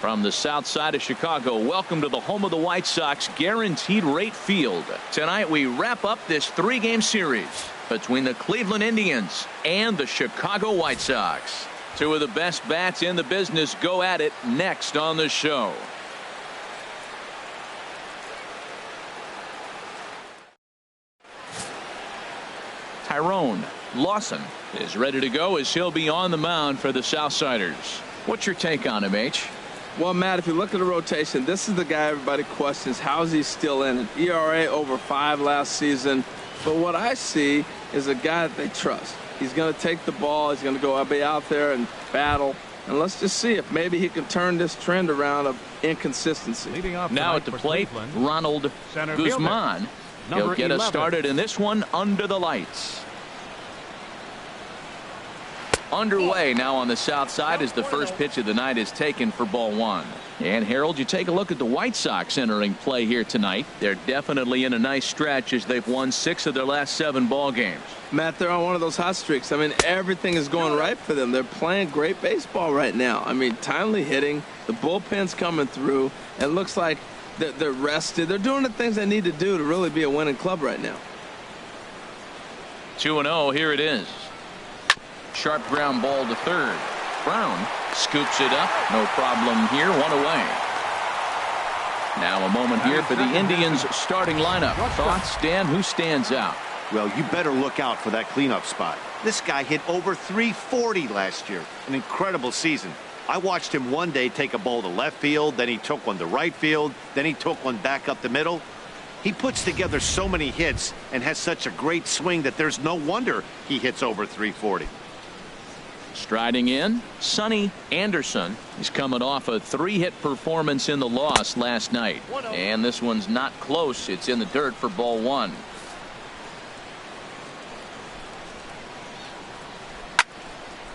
From the south side of Chicago, welcome to the home of the White Sox, Guaranteed Rate Field. Tonight we wrap up this three-game series between the Cleveland Indians and the Chicago White Sox. Two of the best bats in the business go at it next on the show. Tyrone Lawson is ready to go as he'll be on the mound for the Southsiders. What's your take on him, H? Well, Matt, if you look at the rotation, this is the guy everybody questions. How is he still in it? ERA over 5 last season. But what I see is a guy that they trust. He's going to take the ball. He's going to go be out there and battle. And let's just see if maybe he can turn this trend around of inconsistency. Now at the plate, Ronald Guzman. He'll get us started in this one under the lights. Underway now on the south side as the first pitch of the night is taken for ball one. And Harold, you take a look at the White Sox entering play here tonight. They're definitely in a nice stretch as they've won 6 of their last 7 ball games. Matt, they're on one of those hot streaks. I mean, everything is going right for them. They're playing great baseball right now. I mean, timely hitting, the bullpen's coming through. It looks like they're rested. They're doing the things they need to do to really be a winning club right now. 2-0, here it is. Sharp ground ball to third. Brown scoops it up. No problem here. 1 away. Now a moment here for the Indians starting lineup. Thoughts, Dan? Who stands out? Well, you better look out for that cleanup spot. This guy hit over 340 last year. An incredible season. I watched him one day take a ball to left field, then he took one to right field, then he took one back up the middle. He puts together so many hits and has such a great swing that there's no wonder he hits over 340. Striding in, Sonny Anderson. He's coming off a 3-hit performance in the loss last night. And this one's not close. It's in the dirt for ball one.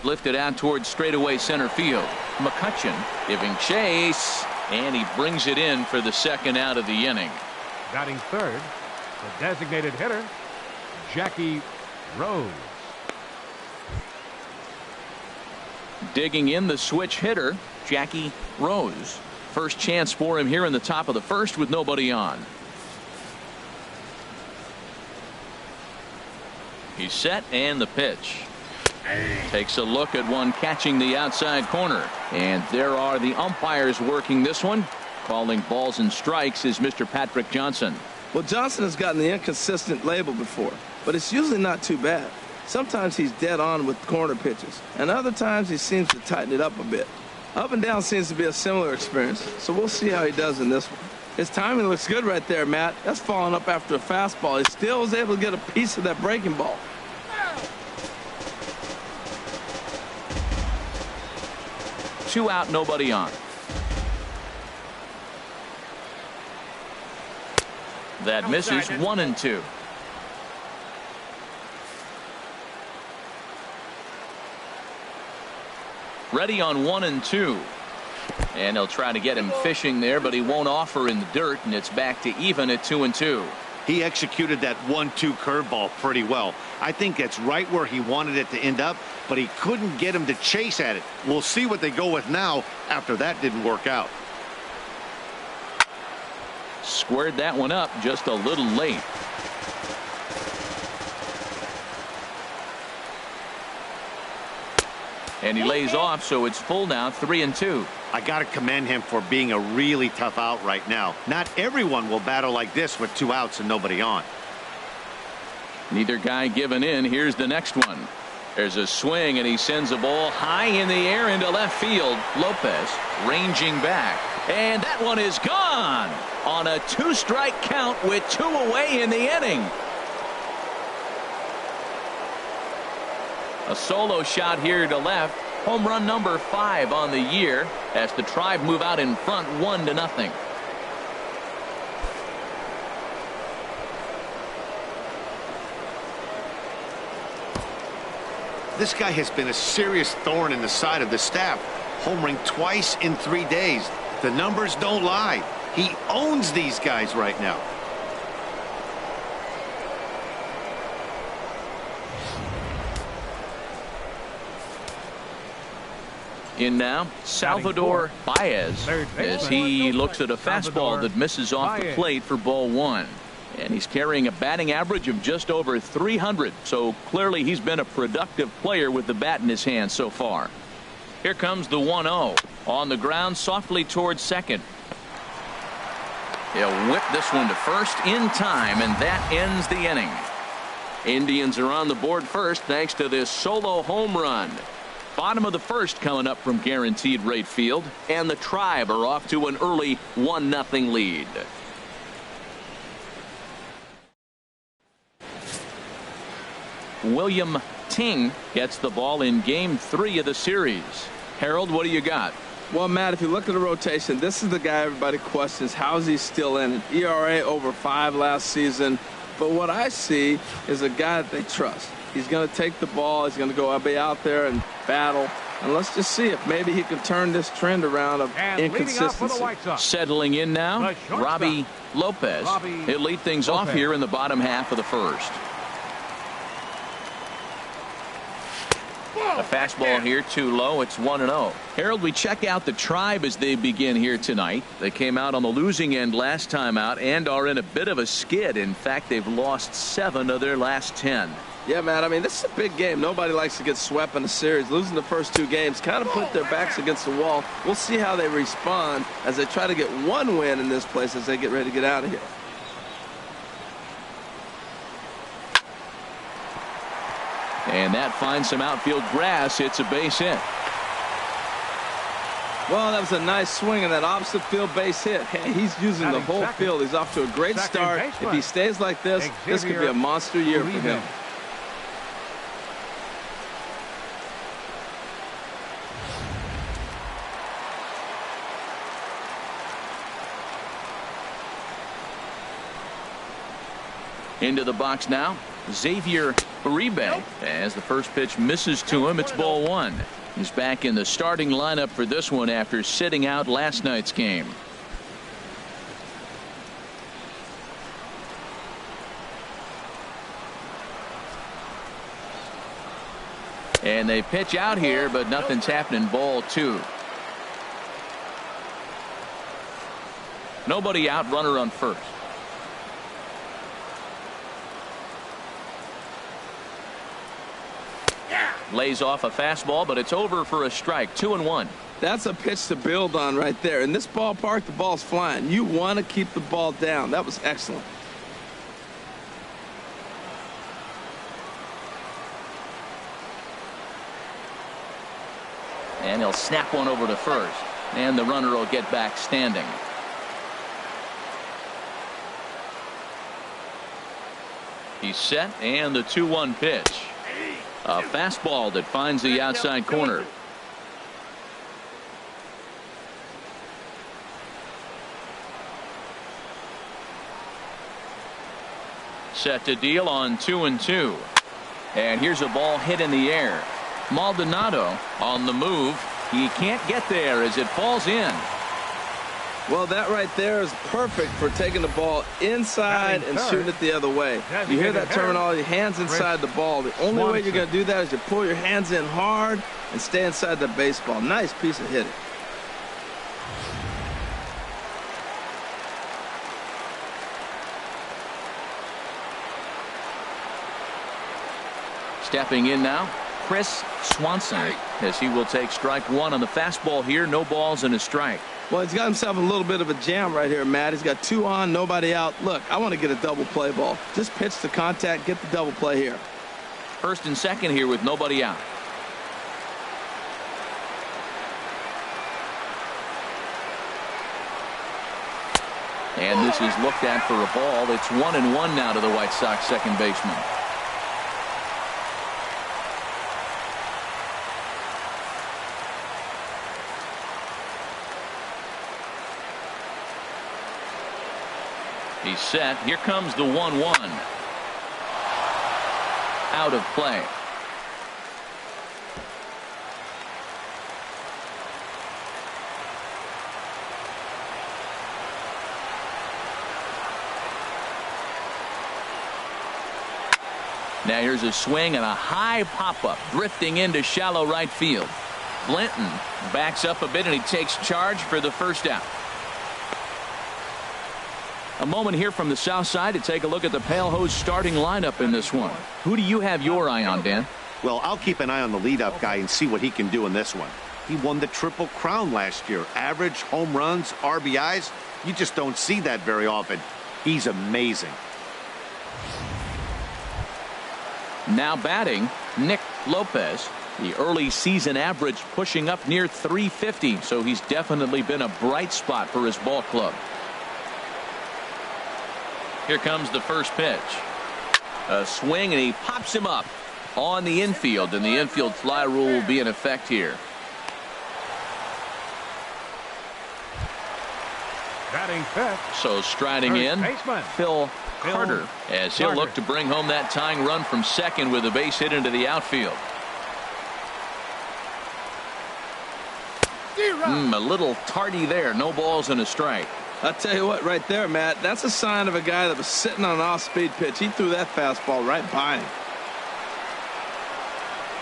Lifted out towards straightaway center field. McCutchen giving chase, and he brings it in for the second out of the inning. Batting third, the designated hitter, Jackie Rose. Digging in, the switch hitter, Jackie Rose. First chance for him here in the top of the first with nobody on. He's set, and the pitch. Takes a look at one catching the outside corner. And there are the umpires working this one. Calling balls and strikes is Mr. Patrick Johnson. Well, Johnson has gotten the inconsistent label before, but it's usually not too bad. Sometimes he's dead on with corner pitches, and other times he seems to tighten it up a bit. Up and down seems to be a similar experience, so we'll see how he does in this one. His timing looks good right there, Matt. That's falling up after a fastball. He still was able to get a piece of that breaking ball. Two out, nobody on. That misses. 1-2. Ready on 1-2. And they'll try to get him fishing there, but he won't offer in the dirt, and it's back to even at 2-2. He executed that 1-2 curveball pretty well. I think that's right where he wanted it to end up, but he couldn't get him to chase at it. We'll see what they go with now after that didn't work out. Squared that one up just a little late. And he lays off, so it's full now, 3-2. I got to commend him for being a really tough out right now. Not everyone will battle like this with 2 outs and nobody on. Neither guy giving in. Here's the next one. There's a swing, and he sends a ball high in the air into left field. Lopez ranging back, and that one is gone on a 2-strike count with 2 away in the inning. A solo shot here to left. Home run number 5 on the year as the Tribe move out in front 1-0. This guy has been a serious thorn in the side of the staff, homering twice in 3 days. The numbers don't lie. He owns these guys right now. In now, Salvador Baez, as he looks at a fastball that misses off the plate for ball one. And he's carrying a batting average of just over 300. So clearly he's been a productive player with the bat in his hand so far. Here comes the 1-0 on the ground softly towards second. He'll whip this one to first in time, and that ends the inning. Indians are on the board first thanks to this solo home run. Bottom of the first coming up from Guaranteed Rate Field, and the Tribe are off to an early 1-0 lead. William Ting gets the ball in game 3 of the series. Harold, what do you got? Well, Matt, if you look at the rotation, this is the guy everybody questions. How is he still in it? ERA over 5 last season. But what I see is a guy that they trust. He's going to take the ball. He's going to go be out there and battle. And let's just see if maybe he can turn this trend around of inconsistency. Settling in now, Robbie Lopez. He'll lead things off here in the bottom half of the first. A fastball here too low. It's 1-0. Harold, we check out the Tribe as they begin here tonight. They came out on the losing end last time out and are in a bit of a skid. In fact, they've lost 7 of their last 10. Yeah, man, I mean, this is a big game. Nobody likes to get swept in a series. Losing the first 2 games kind of put their backs against the wall. We'll see how they respond as they try to get 1 win in this place as they get ready to get out of here. And that finds some outfield grass. It's a base hit. Well, that was a nice swing in that opposite field base hit. Hey, he's using the whole field. He's off to a great start. If he stays like this, this could be a monster year for him. Into the box now, Xavier Uribe. As the first pitch misses to him, it's ball 1. He's back in the starting lineup for this one after sitting out last night's game. And they pitch out here, but nothing's happening. Ball 2. Nobody out, runner on first. Lays off a fastball, but it's over for a strike. 2-1. That's a pitch to build on right there. In this ballpark, the ball's flying. You want to keep the ball down. That was excellent. And he'll snap one over to first. And the runner will get back standing. He's set, and the 2-1 pitch. A fastball that finds the outside corner. Set to deal on 2-2. And here's a ball hit in the air. Maldonado on the move. He can't get there as it falls in. Well, that right there is perfect for taking the ball inside and shooting it the other way. You hear that terminology, hands inside the ball. The only way you're going to do that is to pull your hands in hard and stay inside the baseball. Nice piece of hitting. Stepping in now, Chris Swanson, as he will take strike 1 on the fastball here. No balls and a strike. Well, he's got himself a little bit of a jam right here, Matt. He's got 2 on, nobody out. Look, I want to get a double play ball. Just pitch to contact, get the double play here. First and second here with nobody out. And this is looked at for a ball. It's 1-1 now to the White Sox second baseman. He's set. Here comes the 1-1. Out of play. Now here's a swing and a high pop-up drifting into shallow right field. Blanton backs up a bit and he takes charge for the first out. A moment here from the south side to take a look at the Pale Hose starting lineup in this one. Who do you have your eye on, Dan? Well, I'll keep an eye on the leadoff guy and see what he can do in this one. He won the Triple Crown last year. Average, home runs, RBIs. You just don't see that very often. He's amazing. Now batting, Nick Lopez. The early season average pushing up near 350, so he's definitely been a bright spot for his ball club. Here comes the first pitch. A swing, and he pops him up on the infield, and the infield fly rule will be in effect here. Batting fifth. So striding First in, baseman, Phil Carter, as he'll look to bring home that tying run from second with a base hit into the outfield. A little tardy there. No balls and a strike. I'll tell you what, right there, Matt, that's a sign of a guy that was sitting on an off-speed pitch. He threw that fastball right by him.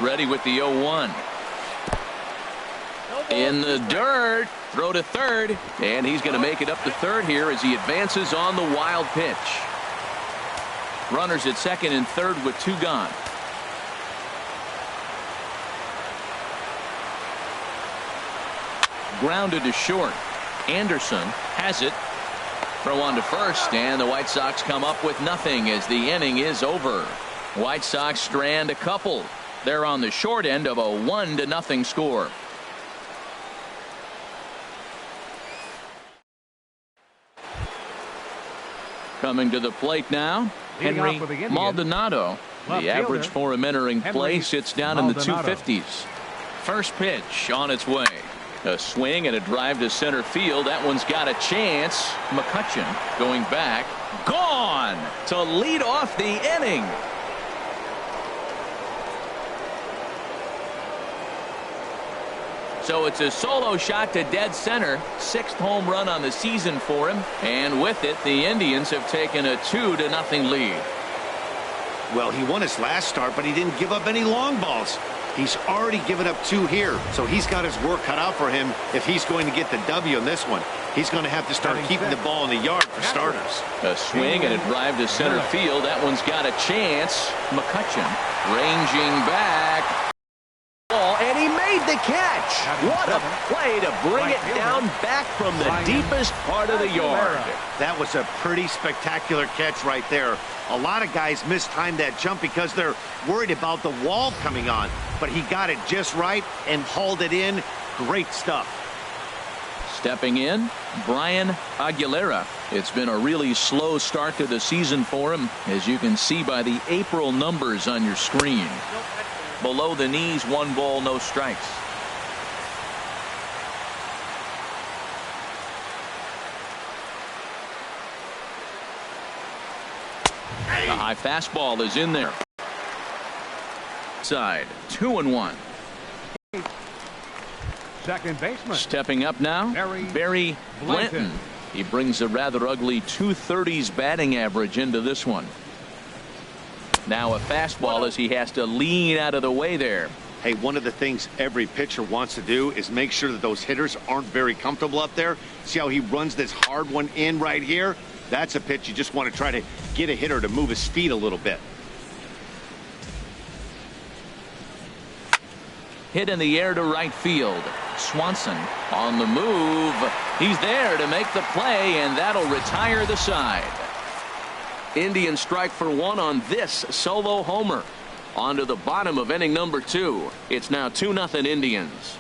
Ready with the 0-1. In the dirt. Throw to third. And he's going to make it up to third here as he advances on the wild pitch. Runners at second and third with two gone. Grounded to short. Anderson has it. Throw on to first, and the White Sox come up with nothing as the inning is over. White Sox strand a couple. They're on the short end of a 1-0 score. Coming to the plate now, Henry Maldonado. The average for him entering play sits down in the 250s. First pitch on its way. A swing and a drive to center field. That one's got a chance. McCutchen going back. Gone to lead off the inning. So it's a solo shot to dead center. 6th home run on the season for him. And with it, the Indians have taken a 2-0 lead. Well, he won his last start, but he didn't give up any long balls. He's already given up 2 here, so he's got his work cut out for him if he's going to get the W in this one. He's going to have to start keeping the ball in the yard for starters. A swing and a drive to center field. That one's got a chance. McCutchen ranging back. And he made the catch. What a play to bring it down back from the deepest part of the yard. That was a pretty spectacular catch right there. A lot of guys mistimed that jump because they're worried about the wall coming on. But he got it just right and hauled it in. Great stuff. Stepping in, Brian Aguilera. It's been a really slow start to the season for him, as you can see by the April numbers on your screen. Below the knees, 1 ball, no strikes. The high fastball is in there. Side, 2-1. Second baseman. Stepping up now, Barry Blanton. He brings a rather ugly 230s batting average into this one. Now a fastball as he has to lean out of the way there. Hey, one of the things every pitcher wants to do is make sure that those hitters aren't very comfortable up there. See how he runs this hard one in right here? That's a pitch you just want to try to get a hitter to move his feet a little bit. Hit in the air to right field. Swanson on the move. He's there to make the play, and that'll retire the side. Indians strike for 1 on this solo homer. On to the bottom of inning number 2. It's now 2-0 Indians.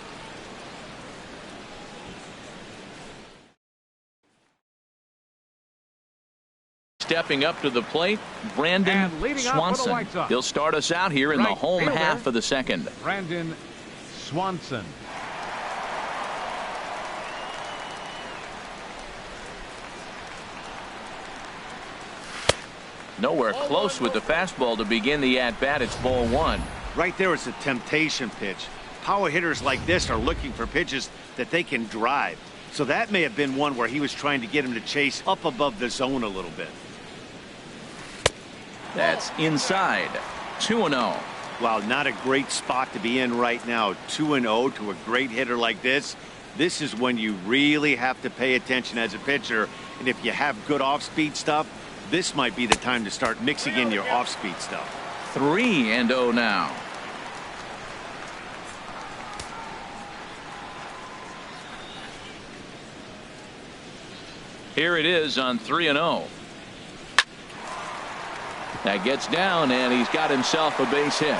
Stepping up to the plate, Brandon Swanson. He'll start us out here in the home half of the second. Brandon Swanson. Nowhere close with the fastball to begin the at-bat. It's ball 1. Right there is a temptation pitch. Power hitters like this are looking for pitches that they can drive. So that may have been one where he was trying to get him to chase up above the zone a little bit. That's inside. 2-0. Well, not a great spot to be in right now. 2-0 to a great hitter like this. This is when you really have to pay attention as a pitcher. And if you have good off-speed stuff, this might be the time to start mixing in your off-speed stuff. 3-0 now. Here it is on 3-0. That gets down, and he's got himself a base hit.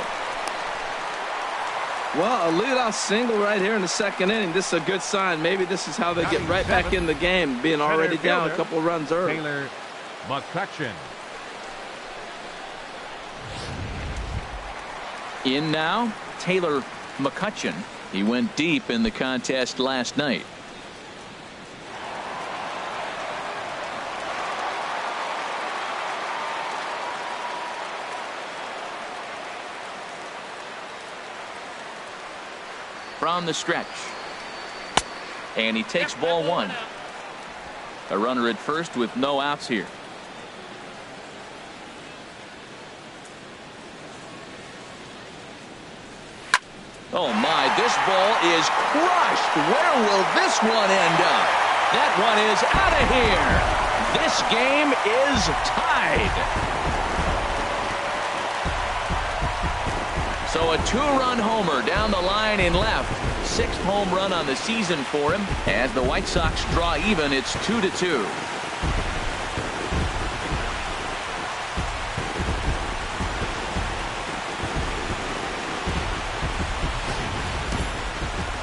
Well, a leadoff single right here in the second inning. This is a good sign. Maybe this is how they get right back in the game, being already down a couple runs early. Taylor McCutchen. In now, Taylor McCutchen. He went deep in the contest last night. From the stretch, and he takes ball one. A runner at first with no outs here. Oh my, this ball is crushed. Where will this one end up? That one is out of here. This game is tied. So a two-run homer down the line in left. Sixth home run on the season for him. As the White Sox draw even, it's 2-2.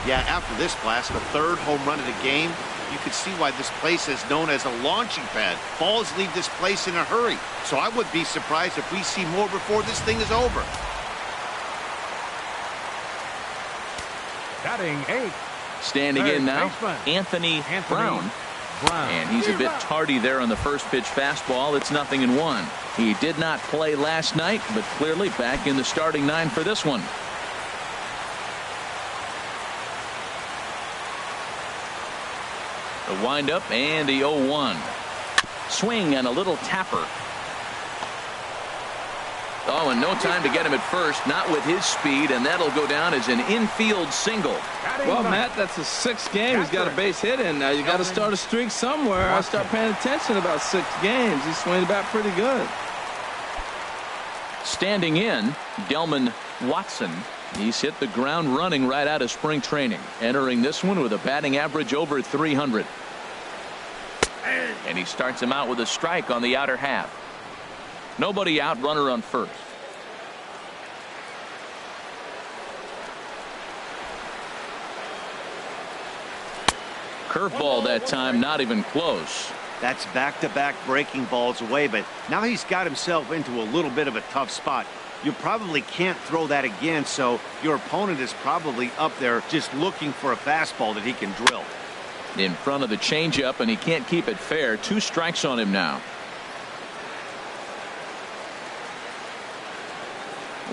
Yeah, after this blast, the third home run of the game, you could see why this place is known as a launching pad. Balls leave this place in a hurry. So I would be surprised if we see more before this thing is over. Batting 8. Standing in now, baseman. Anthony Brown. And he's a bit tardy there on the first pitch fastball. It's 0-1. He did not play last night, but clearly back in the starting nine for this one. The windup and the 0-1. Swing and a little tapper. Oh, and no time to get him at first, not with his speed, and that'll go down as an infield single. Well, Matt, that's the sixth game. He's got a base hit in now. You got to start a streak somewhere. I start paying attention about 6 games. He's swinging back pretty good. Standing in, Delman Watson. He's hit the ground running right out of spring training. Entering this one with a batting average over 300. And he starts him out with a strike on the outer half. Nobody out, runner on first. Curveball that time, not even close. That's back-to-back breaking balls away, but now he's got himself into a little bit of a tough spot. You probably can't throw that again, so your opponent is probably up there just looking for a fastball that he can drill. In front of the changeup, and he can't keep it fair. 2 strikes on him now.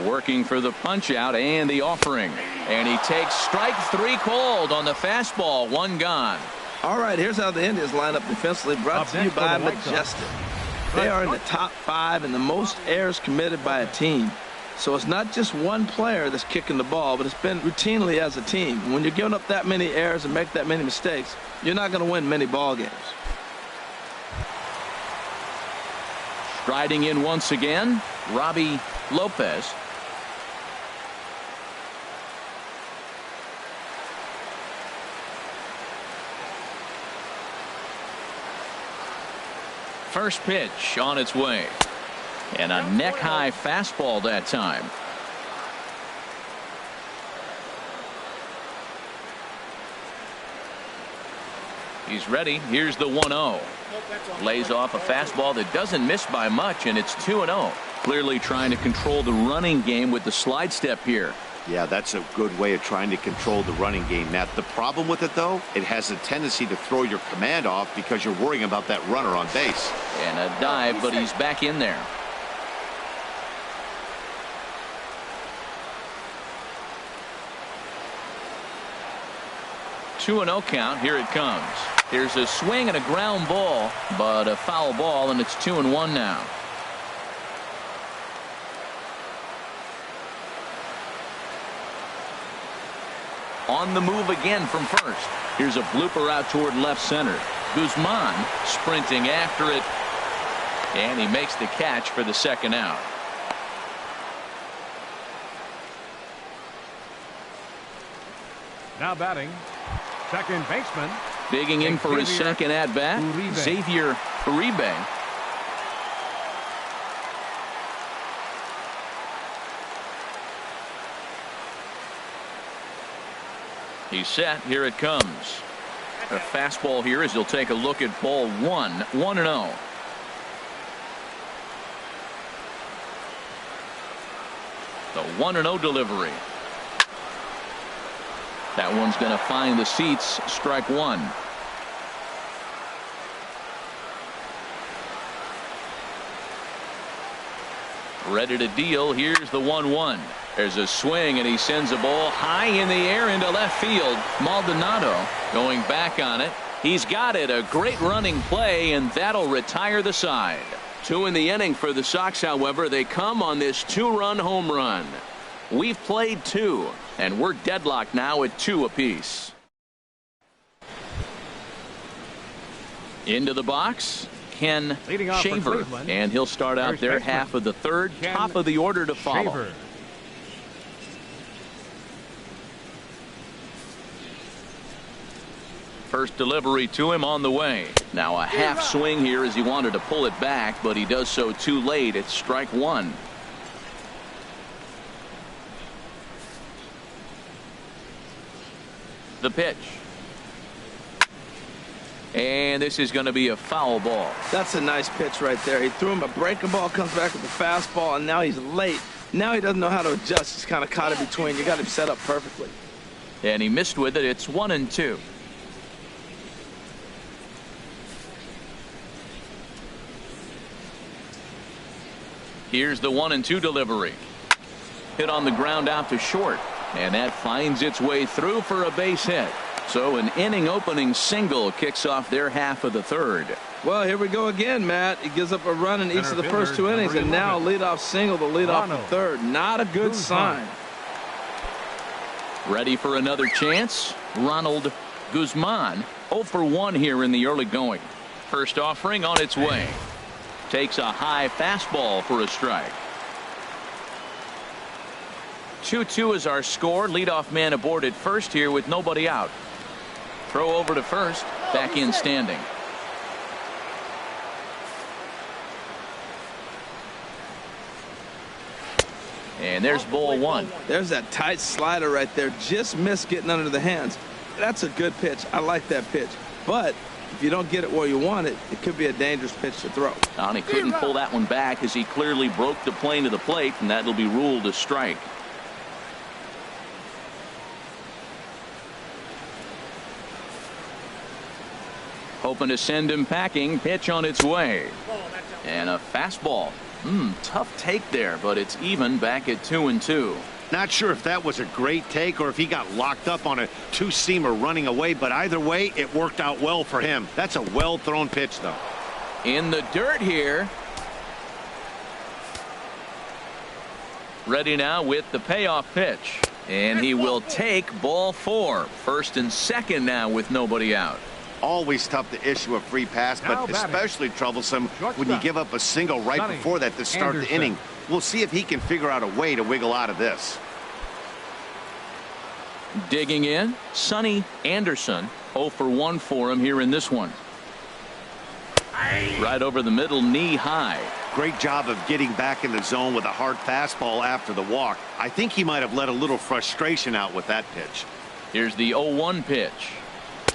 Working for the punch out and the offering, and he takes strike 3 called on the fastball. 1 gone. All right, here's how the Indians line up defensively, brought to you by Majestic. They are in the top 5 in the most errors committed by a team. So it's not just one player that's kicking the ball, but it's been routinely as a team. When you're giving up that many errors and make that many mistakes, you're not going to win many ball games. Striding in once again, Robbie Lopez. First pitch on its way, and a neck-high fastball that time. He's ready. Here's the 1-0. Lays off a fastball that doesn't miss by much, and it's 2-0. Clearly trying to control the running game with the slide step here. Yeah, that's a good way of trying to control the running game, Matt. The problem with it, though, it has a tendency to throw your command off because you're worrying about that runner on base. And a dive, but he's back in there. Two and 0 count. Here it comes. Here's a swing and a ground ball, but a foul ball, and it's 2-1 now. On the move again from first. Here's a blooper out toward left center. Guzman sprinting after it. And he makes the catch for the second out. Now batting, second baseman. Digging in for his second at bat, Xavier Uribe. He's set. Here it comes. A fastball here as he'll take a look at ball one. 1-0. The 1-0 delivery. That one's going to find the seats. Strike one. Ready to deal. Here's the 1-1. There's a swing, and he sends a ball high in the air into left field. Maldonado going back on it. He's got it. A great running play, and that'll retire the side. 2 in the inning for the Sox, however. They come on this 2-run home run. We've played 2, and we're deadlocked now at 2 apiece. Into the box, Ken Shaver, and he'll start out there half of the third. Top of the order to follow. First delivery to him on the way. Now a half swing here as he wanted to pull it back, but he does so too late. It's strike one. The pitch. And this is going to be a foul ball. That's a nice pitch right there. He threw him a breaking ball, comes back with a fastball, and now he's late. Now he doesn't know how to adjust. He's kind of caught in between. You got him set up perfectly. And he missed with it. It's 1-2. Here's the 1-2 delivery. Hit on the ground out to short. And that finds its way through for a base hit. So an inning opening single kicks off their half of the third. Well, here we go again, Matt. He gives up a run in each of the first 2 innings, and now a leadoff single to lead off the third. Not a good sign. Ready for another chance? Ronald Guzman, 0 for 1 here in the early going. First offering on its way. Takes a high fastball for a strike. 2-2 is our score. Leadoff man aboard at first here with nobody out. Throw over to first. Back in standing. And there's ball one. There's that tight slider right there. Just missed getting under the hands. That's a good pitch. I like that pitch. But if you don't get it where you want it, it could be a dangerous pitch to throw. And he couldn't pull that one back as he clearly broke the plane to the plate, and that'll be ruled a strike. Hoping to send him packing. Pitch on its way. And a fastball. Tough take there, but it's even back at 2-2. Not sure if that was a great take or if he got locked up on a two-seamer running away, but either way, it worked out well for him. That's a well-thrown pitch, though. In the dirt here. Ready now with the payoff pitch. And he will take ball 4. First and second now with nobody out. Always tough to issue a free pass, but especially troublesome when you give up a single right before that to start the inning. We'll see if he can figure out a way to wiggle out of this. Digging in, Sonny Anderson. 0 for 1 for him here in this one. Right over the middle, knee high. Great job of getting back in the zone with a hard fastball after the walk. I think he might have let a little frustration out with that pitch. Here's the 0-1 pitch.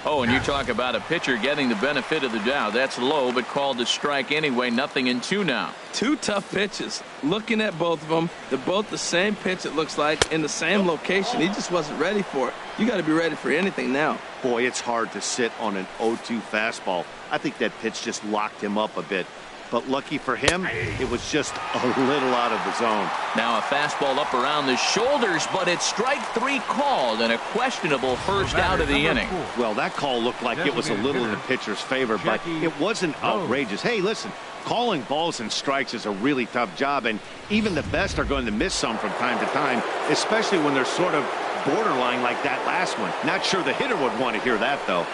Oh, and you talk about a pitcher getting the benefit of the doubt. That's low, but called a strike anyway. 0-2 now. 2 tough pitches. Looking at both of them, they're both the same pitch, it looks like, in the same location. He just wasn't ready for it. You got to be ready for anything now. Boy, it's hard to sit on an 0-2 fastball. I think that pitch just locked him up a bit. But lucky for him, it was just a little out of the zone. Now a fastball up around the shoulders, but it's strike 3 called and a questionable first out of the inning. Well, that call looked like it was a little in the pitcher's favor, but it wasn't outrageous. Hey, listen, calling balls and strikes is a really tough job, and even the best are going to miss some from time to time, especially when they're sort of borderline like that last one. Not sure the hitter would want to hear that, though.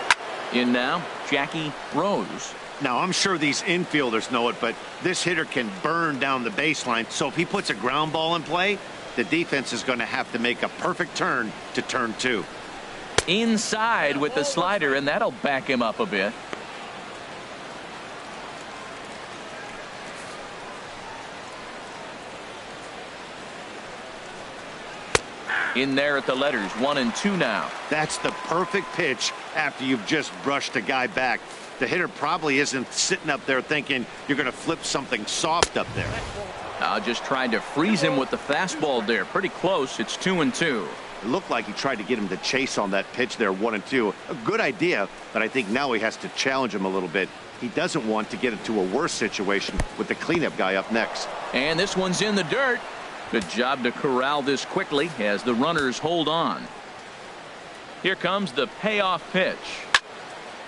In now, Jackie Rose. Now, I'm sure these infielders know it, but this hitter can burn down the baseline. So if he puts a ground ball in play, the defense is going to have to make a perfect turn to turn 2. Inside with the slider, and that'll back him up a bit. In there at the letters, 1 and 2 now. That's the perfect pitch after you've just brushed a guy back. The hitter probably isn't sitting up there thinking you're going to flip something soft up there. Just trying to freeze him with the fastball there. Pretty close. It's 2 and 2. It looked like he tried to get him to chase on that pitch there, 1 and 2. A good idea, but I think now he has to challenge him a little bit. He doesn't want to get into a worse situation with the cleanup guy up next. And this one's in the dirt. Good job to corral this quickly as the runners hold on. Here comes the payoff pitch.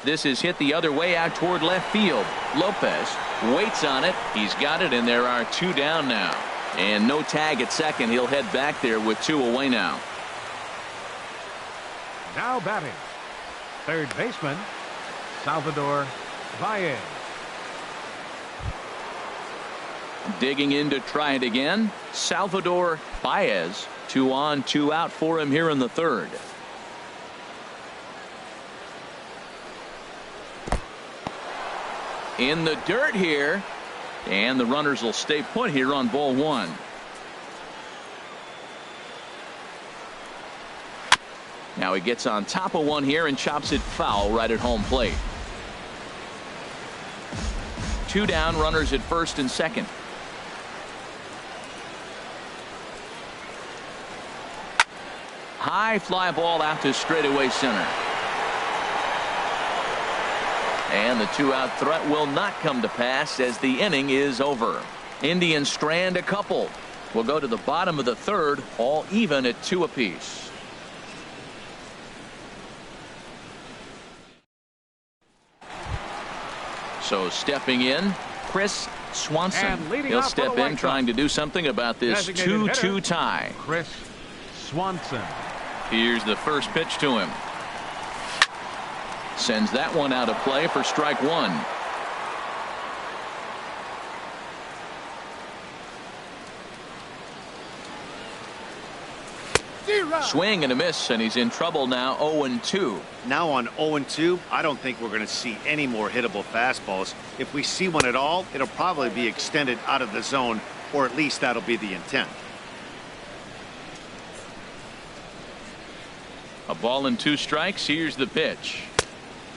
This is hit the other way out toward left field. Lopez waits on it. He's got it, and there are 2 down now. And no tag at second. He'll head back there with 2 away now. Now batting, third baseman, Salvador Baez. Digging in to try it again, Salvador Baez. 2 on, 2 out for him here in the third. In the dirt here, and the runners will stay put here on ball 1. Now he gets on top of one here and chops it foul right at home plate. 2 down, runners at first and second. High fly ball out to straightaway center. And the 2-out threat will not come to pass as the inning is over. Indians strand a couple. We'll go to the bottom of the third, all even at 2 apiece. So stepping in, Chris Swanson. He'll step in trying to do something about this 2-2 tie. Chris Swanson. Here's the first pitch to him. Sends that one out of play for strike 1. Swing and a miss, and he's in trouble now. 0-2. Now on 0-2, I don't think we're going to see any more hittable fastballs. If we see one at all, it'll probably be extended out of the zone, or at least that'll be the intent. A ball and 2 strikes. Here's the pitch.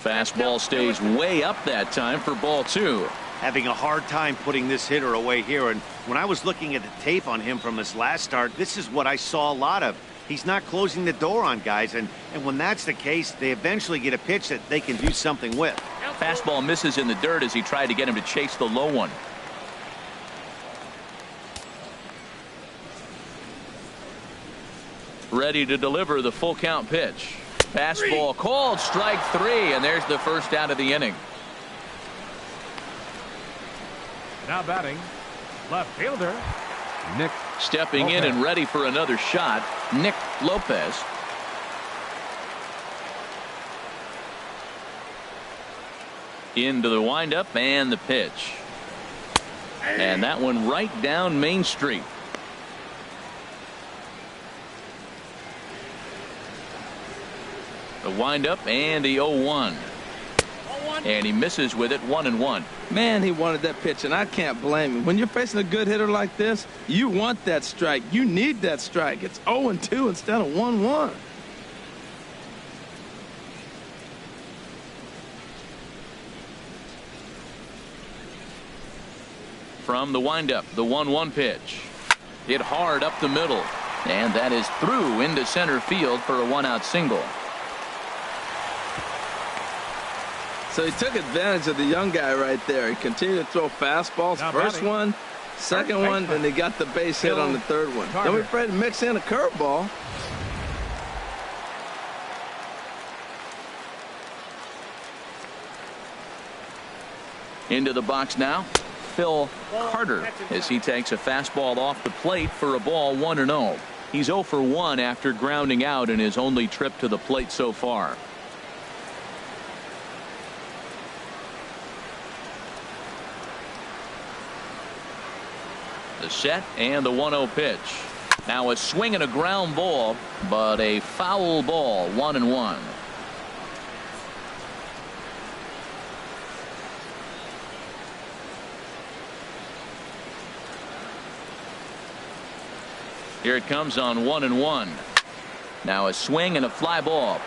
Fastball stays way up that time for ball 2. Having a hard time putting this hitter away here, and when I was looking at the tape on him from his last start, this is what I saw a lot of. He's not closing the door on guys, and when that's the case, they eventually get a pitch that they can do something with. Fastball misses in the dirt as he tried to get him to chase the low one. Ready to deliver the full count pitch. Fastball called, strike 3, and there's the first out of the inning. Now batting, left fielder, Nick. Stepping in and ready for another shot, Nick Lopez. Into the windup and the pitch. And that one right down Main Street. The windup and the 0-1. And he misses with it, 1-1. Man, he wanted that pitch, and I can't blame him. When you're facing a good hitter like this, you want that strike. You need that strike. It's 0-2 instead of 1-1. From the windup, the 1-1 pitch. Hit hard up the middle. And that is through into center field for a 1-out single. So he took advantage of the young guy right there. He continued to throw fastballs. First one, second one, and they got the base hit on the third one. Then we're afraid to mix in a curveball. Into the box now, Phil Carter, as he takes a fastball off the plate for a ball, 1-0. He's 0 for 1 after grounding out in his only trip to the plate so far. The set and the 1-0 pitch. Now a swing and a ground ball, but a foul ball. 1-1. Here it comes on 1-1. Now a swing and a fly ball.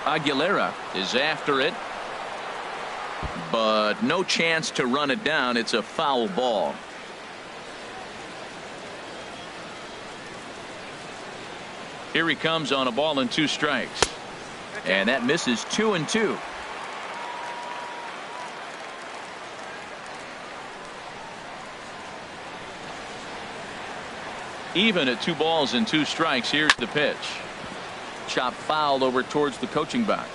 Aguilera is after it, but no chance to run it down. It's a foul ball. Here he comes on a ball and 2 strikes. And that misses 2-2. Even at 2 balls and 2 strikes. Here's the pitch. Chop fouled over towards the coaching box.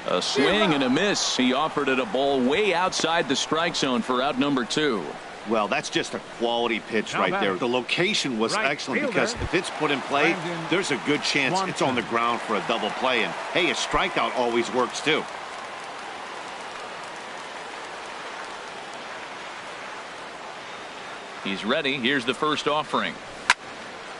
A swing and a miss. He offered it a ball way outside the strike zone for out number 2. Well, that's just a quality pitch right there. The location was excellent because if it's put in play, there's a good chance it's on the ground for a double play. And, hey, a strikeout always works, too. He's ready. Here's the first offering.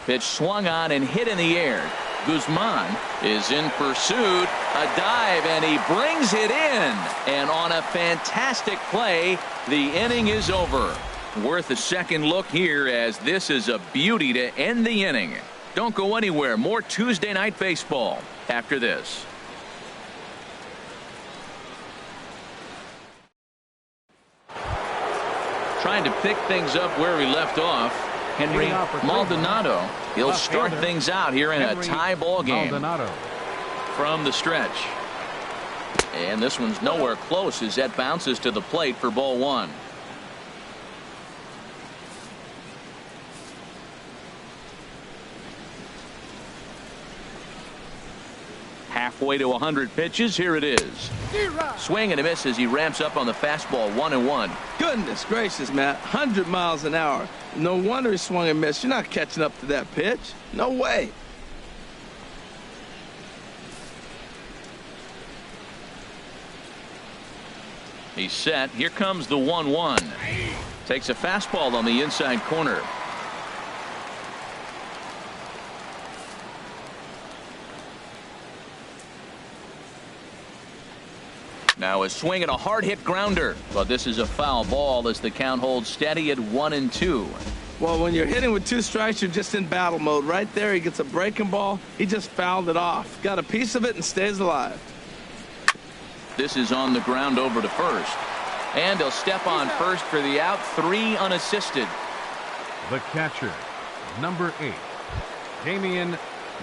Pitch swung on and hit in the air. Guzman is in pursuit. A dive, and he brings it in. And on a fantastic play, the inning is over. Worth a second look here, as this is a beauty to end the inning. Don't go anywhere. More Tuesday Night Baseball after this. Trying to pick things up where we left off. Henry Maldonado. He'll start things out here in a tie ball game from the stretch. And this one's nowhere close as that bounces to the plate for ball 1. Halfway to 100 pitches. Here it is. Swing and a miss as he ramps up on the fastball. 1-1. Goodness gracious, Matt. 100 miles an hour. No wonder he swung and missed. You're not catching up to that pitch. No way. He's set. Here comes the 1-1. Takes a fastball on the inside corner. Now a swing and a hard hit grounder, but this is a foul ball as the count holds steady at 1-2. Well, when you're hitting with 2 strikes, you're just in battle mode. Right there, he gets a breaking ball. He just fouled it off. Got a piece of it and stays alive. This is on the ground over to first. And he'll step on first for the out. 3 unassisted. The catcher, number 8, Damian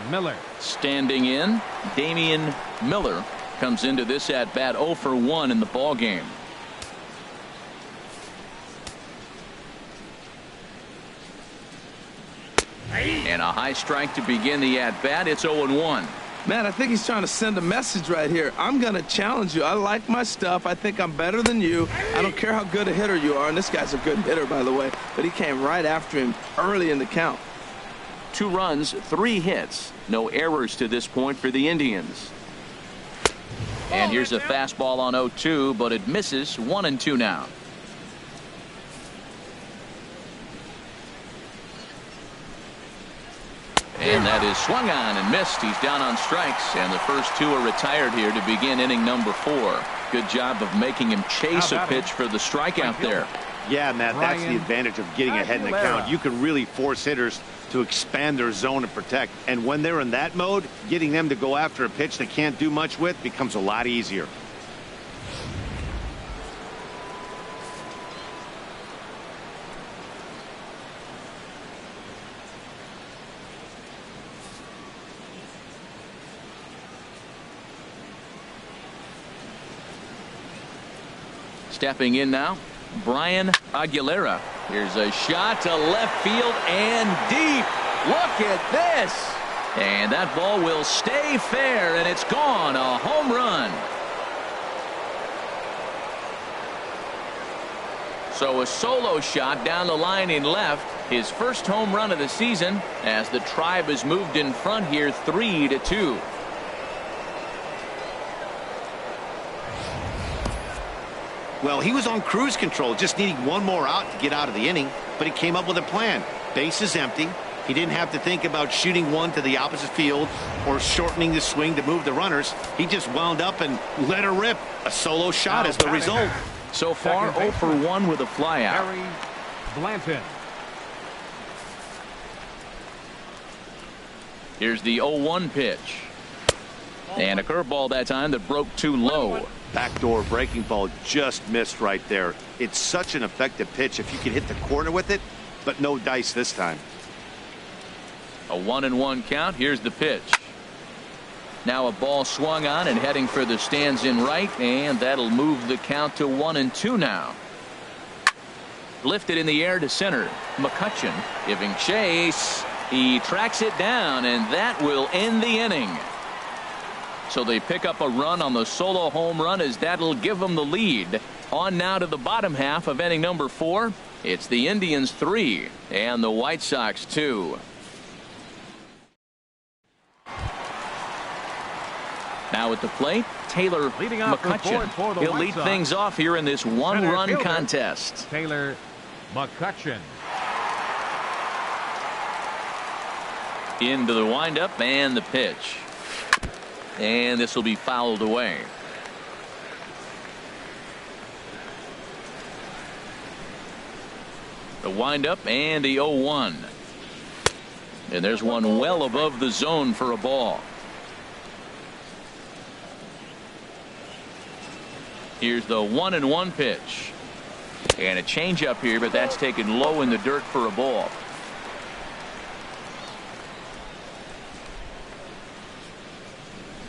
Miller. Standing in, Damian Miller comes into this at bat 0 for 1 in the ball game. And a high strike to begin the at bat. It's 0-1. Man, I think he's trying to send a message right here. I'm going to challenge you. I like my stuff. I think I'm better than you. I don't care how good a hitter you are. And this guy's a good hitter, by the way. But he came right after him early in the count. 2 runs, 3 hits. No errors to this point for the Indians. And here's a fastball on 0-2, but it misses. 1-2 now. And that is swung on and missed. He's down on strikes, and the first 2 are retired here to begin inning number 4. Good job of making him chase a pitch for the strikeout there. Yeah, Matt, that's the advantage of getting ahead in the count. You can really force hitters to expand their zone and protect. And when they're in that mode, getting them to go after a pitch they can't do much with becomes a lot easier. Stepping in now, Brian Aguilera. Here's a shot to left field and deep. Look at this. And that ball will stay fair, and it's gone. A home run. So a solo shot down the line in left. His first home run of the season as the Tribe has moved in front here 3-2. Well, he was on cruise control, just needing one more out to get out of the inning, but he came up with a plan. Base is empty. He didn't have to think about shooting one to the opposite field or shortening the swing to move the runners. He just wound up and let her rip. A solo shot is the result. So far, 0 for 1 with a flyout. Barry Blanton. Here's the 0-1 pitch. And a curveball that time that broke too low. Backdoor breaking ball just missed right there. It's such an effective pitch if you can hit the corner with it, but no dice this time. A 1-1 count. Here's the pitch. Now a ball swung on and heading for the stands in right, and that'll move the count to 1-2 now. Lifted in the air to center. McCutchen giving chase. He tracks it down, and that will end the inning. So they pick up a run on the solo home run as that'll give them the lead. On now to the bottom half of inning number 4. It's the Indians 3 and the White Sox 2. Now at the plate, Taylor McCutchen. He'll lead things off here in this one-run contest. Taylor McCutchen. Into the windup and the pitch. And this will be fouled away. The windup and the 0-1. And there's one well above the zone for a ball. Here's the 1-1 pitch. And a changeup here, but that's taken low in the dirt for a ball.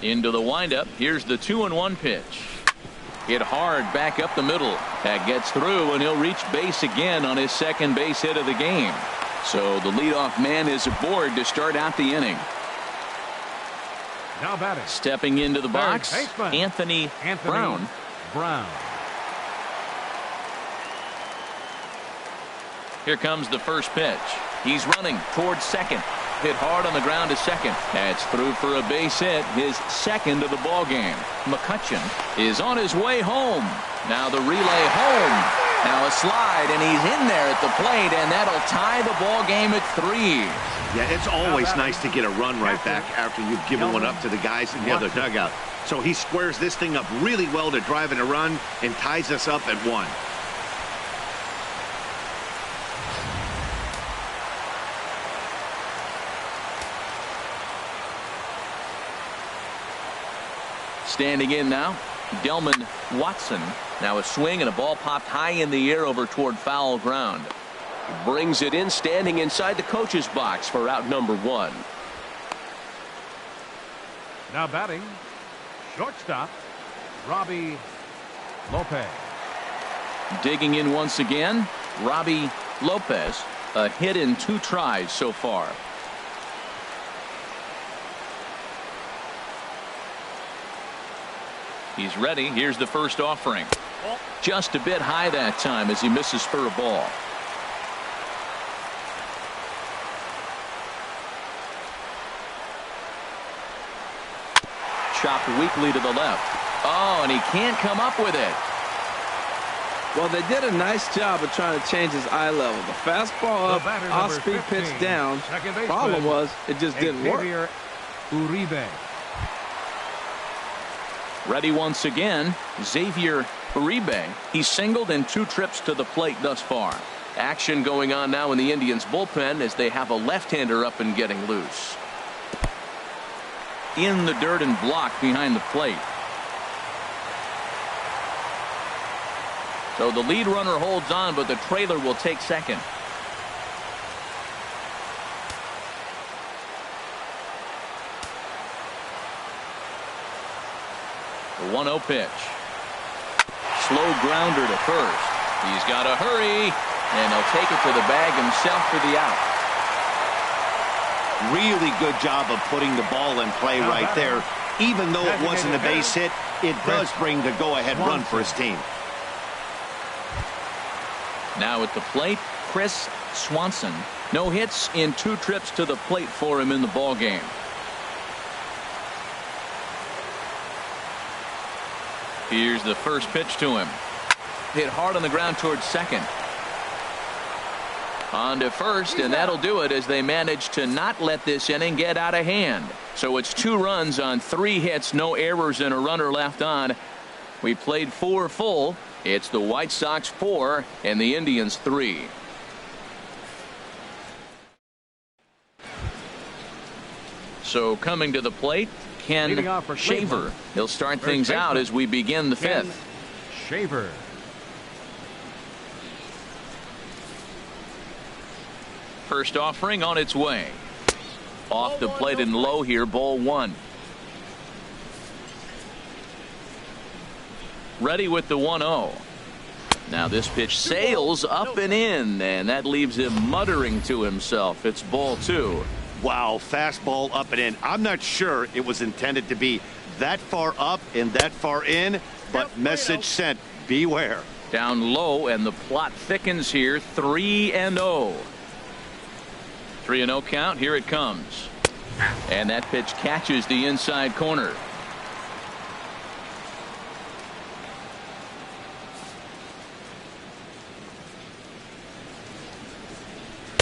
Into the windup. Here's the 2-1 pitch. Hit hard back up the middle. That gets through, and he'll reach base again on his second base hit of the game. So the leadoff man is aboard to start out the inning. Now batting. Stepping into the box, Anthony Brown. Here comes the first pitch. He's running towards second. Hit hard on the ground to second. That's through for a base hit, his second of the ball game. McCutchen is on his way home. Now the relay home. Now a slide, and he's in there at the plate, and that'll tie the ball game at 3. Yeah, it's always nice to get a run right back after you've given one up to the guys in the other dugout. So he squares this thing up really well to drive in a run and ties us up at 1. Standing in now, Delman Watson. Now a swing and a ball popped high in the air over toward foul ground. He brings it in, standing inside the coach's box for out number 1. Now batting, shortstop, Robbie Lopez. Digging in once again, Robbie Lopez. A hit in 2 tries so far. He's ready. Here's the first offering. Just a bit high that time as he misses for a ball. Chopped weakly to the left. Oh, and he can't come up with it. Well, they did a nice job of trying to change his eye level. The fastball up, off-speed pitch down. Problem was, it just didn't work. Uribe. Ready once again, Xavier Uribe. He's singled in 2 trips to the plate thus far. Action going on now in the Indians bullpen as they have a left-hander up and getting loose. In the dirt and blocked behind the plate. So the lead runner holds on, but the trailer will take second. The 1-0 pitch. Slow grounder to first. He's got to hurry, and he'll take it to the bag himself for the out. Really good job of putting the ball in play right there. Even though it wasn't a base hit, it does bring the go-ahead run for his team. Now at the plate, Chris Swanson. No hits in 2 trips to the plate for him in the ball game. Here's the first pitch to him. Hit hard on the ground towards second. On to first, and that'll do it as they manage to not let this inning get out of hand. So it's 2 runs on 3 hits, no errors, and a runner left on. We played 4 full. It's the White Sox 4 and the Indians 3. So coming to the plate, Ken Shaver. He'll start things out as we begin the 5th. Shaver. First offering on its way. Off the plate and low here, ball 1. Ready with the 1-0. Now this pitch sails up and in, and that leaves him muttering to himself. It's ball 2. Wow, fastball up and in. I'm not sure it was intended to be that far up and that far in, but message sent, beware. Down low, and the plot thickens here. 3-0. 3-0 count. Here it comes. And that pitch catches the inside corner.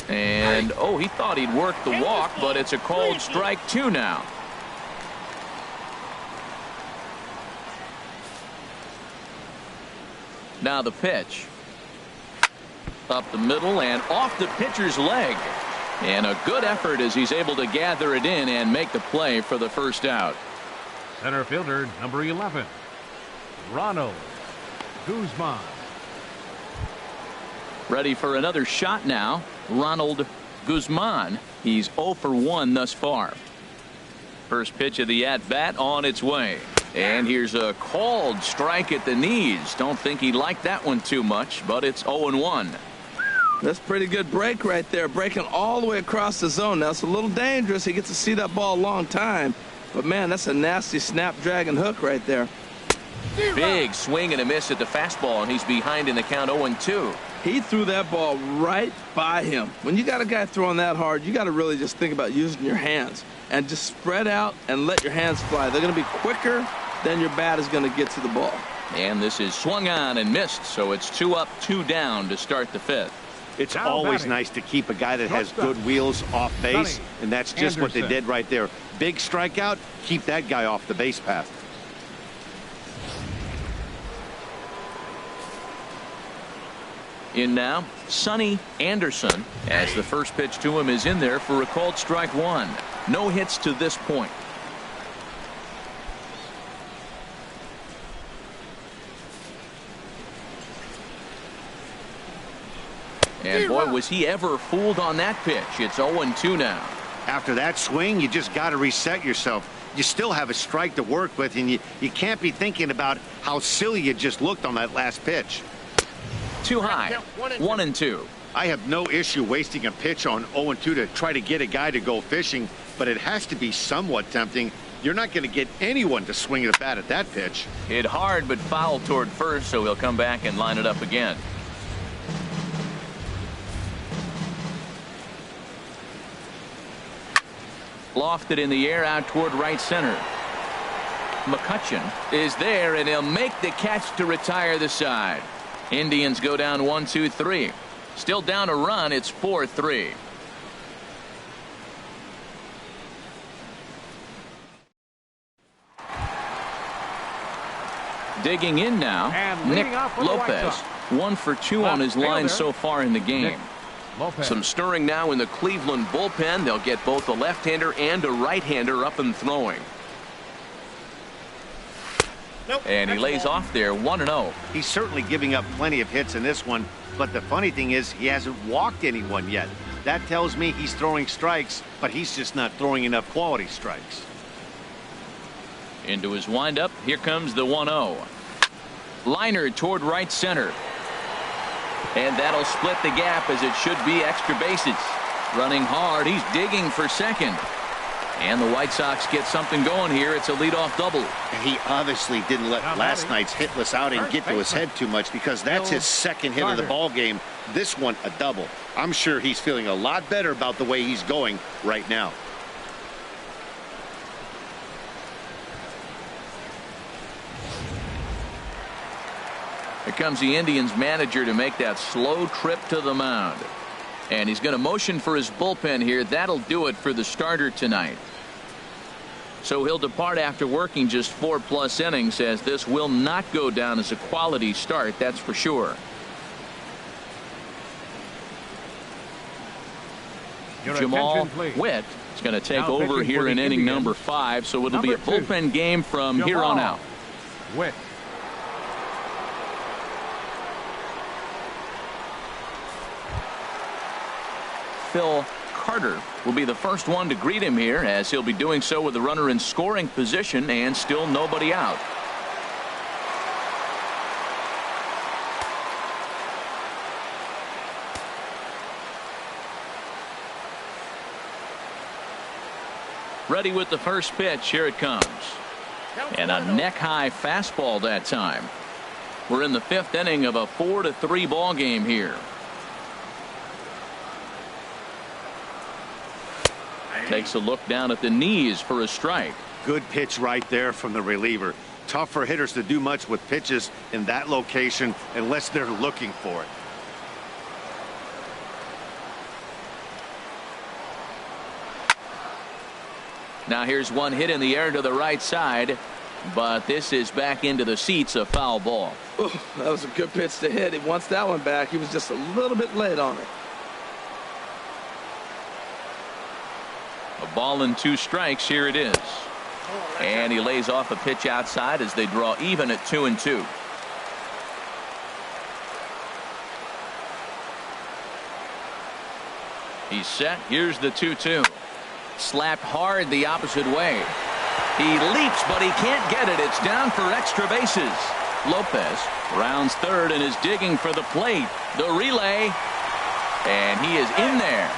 And oh, he thought he'd work the walk, but it's a called strike 2 now. Now the pitch. Up the middle and off the pitcher's leg. And a good effort as he's able to gather it in and make the play for the first out. Center fielder number 11, Ronald Guzman. Ready for another shot now. Ronald Guzman. He's 0 for 1 thus far. First pitch of the at-bat on its way. And here's a called strike at the knees. Don't think he liked that one too much, but it's 0-1. That's a pretty good break right there, breaking all the way across the zone. Now it's a little dangerous. He gets to see that ball a long time, but man, that's a nasty snapdragon hook right there. Big swing and a miss at the fastball, and he's behind in the count 0-2. He threw that ball right by him. When you got a guy throwing that hard, you got to really just think about using your hands and just spread out and let your hands fly. They're going to be quicker than your bat is going to get to the ball. And this is swung on and missed, so it's 2 up, 2 down to start the 5th. It's always nice to keep a guy that has good wheels off base, and that's just what they did right there. Big strikeout, keep that guy off the base path. In now, Sonny Anderson, as the first pitch to him is in there for a called strike 1. No hits to this point. And boy, was he ever fooled on that pitch. It's 0-2 now. After that swing, you just got to reset yourself. You still have a strike to work with, and you can't be thinking about how silly you just looked on that last pitch. Too high. 1-2. I have no issue wasting a pitch on 0-2 to try to get a guy to go fishing, but it has to be somewhat tempting. You're not going to get anyone to swing at a bat at that pitch. Hit hard but foul toward first, so he'll come back and line it up again. Lofted in the air out toward right center. McCutchen is there, and he'll make the catch to retire the side. Indians go down 1-2-3. Still down a run. It's 4-3. Digging in now, Nick Lopez. 1 for 2 on his line so far in the game. Some stirring now in the Cleveland bullpen. They'll get both a left-hander and a right-hander up and throwing. And he lays off there, 1-0. He's certainly giving up plenty of hits in this one, but the funny thing is he hasn't walked anyone yet. That tells me he's throwing strikes, but he's just not throwing enough quality strikes. Into his windup, here comes the 1-0. Liner toward right center. And that'll split the gap, as it should be extra bases. Running hard. He's digging for second. And the White Sox get something going here. It's a leadoff double. And he obviously didn't let last night's hitless outing get to his head too much, because that's his second hit of the ball game. This one a double. I'm sure he's feeling a lot better about the way he's going right now. Here comes the Indians manager to make that slow trip to the mound. And he's going to motion for his bullpen here. That'll do it for the starter tonight. So he'll depart after working just 4+ innings, as this will not go down as a quality start, that's for sure. Jamal Witt is going to take over here in inning number 5, so it'll be a bullpen game from here on out. Witt. Phil Carter will be the first one to greet him here, as he'll be doing so with the runner in scoring position and still nobody out. Ready with the first pitch. Here it comes. And a neck-high fastball that time. We're in the 5th inning of a 4-3 ball game here. Takes a look down at the knees for a strike. Good pitch right there from the reliever. Tough for hitters to do much with pitches in that location unless they're looking for it. Now here's one hit in the air to the right side, but this is back into the seats, a foul ball. Ooh, that was a good pitch to hit. He wants that one back. He was just a little bit late on it. A ball and 2 strikes. Here it is. And he lays off a pitch outside as they draw even at 2-2. He's set. Here's the 2-2. Slapped hard the opposite way. He leaps, but he can't get it. It's down for extra bases. Lopez rounds third and is digging for the plate. The relay. And he is in there.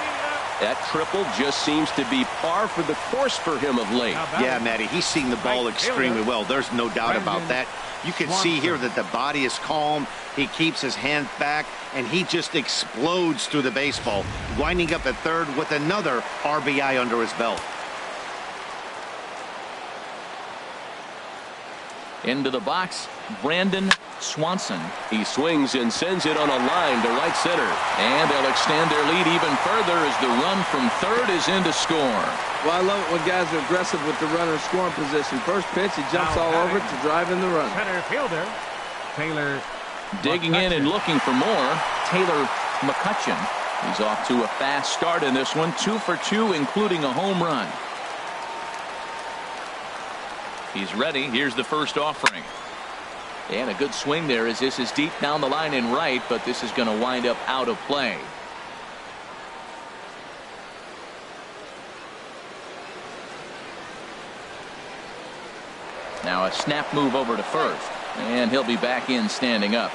That triple just seems to be par for the course for him of late. Yeah, Matty, he's seeing the ball extremely well. There's no doubt about that. You can see here that the body is calm. He keeps his hand back, and he just explodes through the baseball, winding up at third with another RBI under his belt. Into the box, Brandon Swanson. He swings and sends it on a line to right center. And they'll extend their lead even further as the run from third is in to score. Well, I love it when guys are aggressive with the runner in scoring position. First pitch, he jumps all over it to drive in the run. Center fielder, Taylor. Digging in and looking for more, Taylor McCutcheon. He's off to a fast start in this one, 2 for 2, including a home run. He's ready. Here's the first offering. And a good swing there as this is deep down the line in right, but this is going to wind up out of play. Now a snap move over to first, and he'll be back in standing up.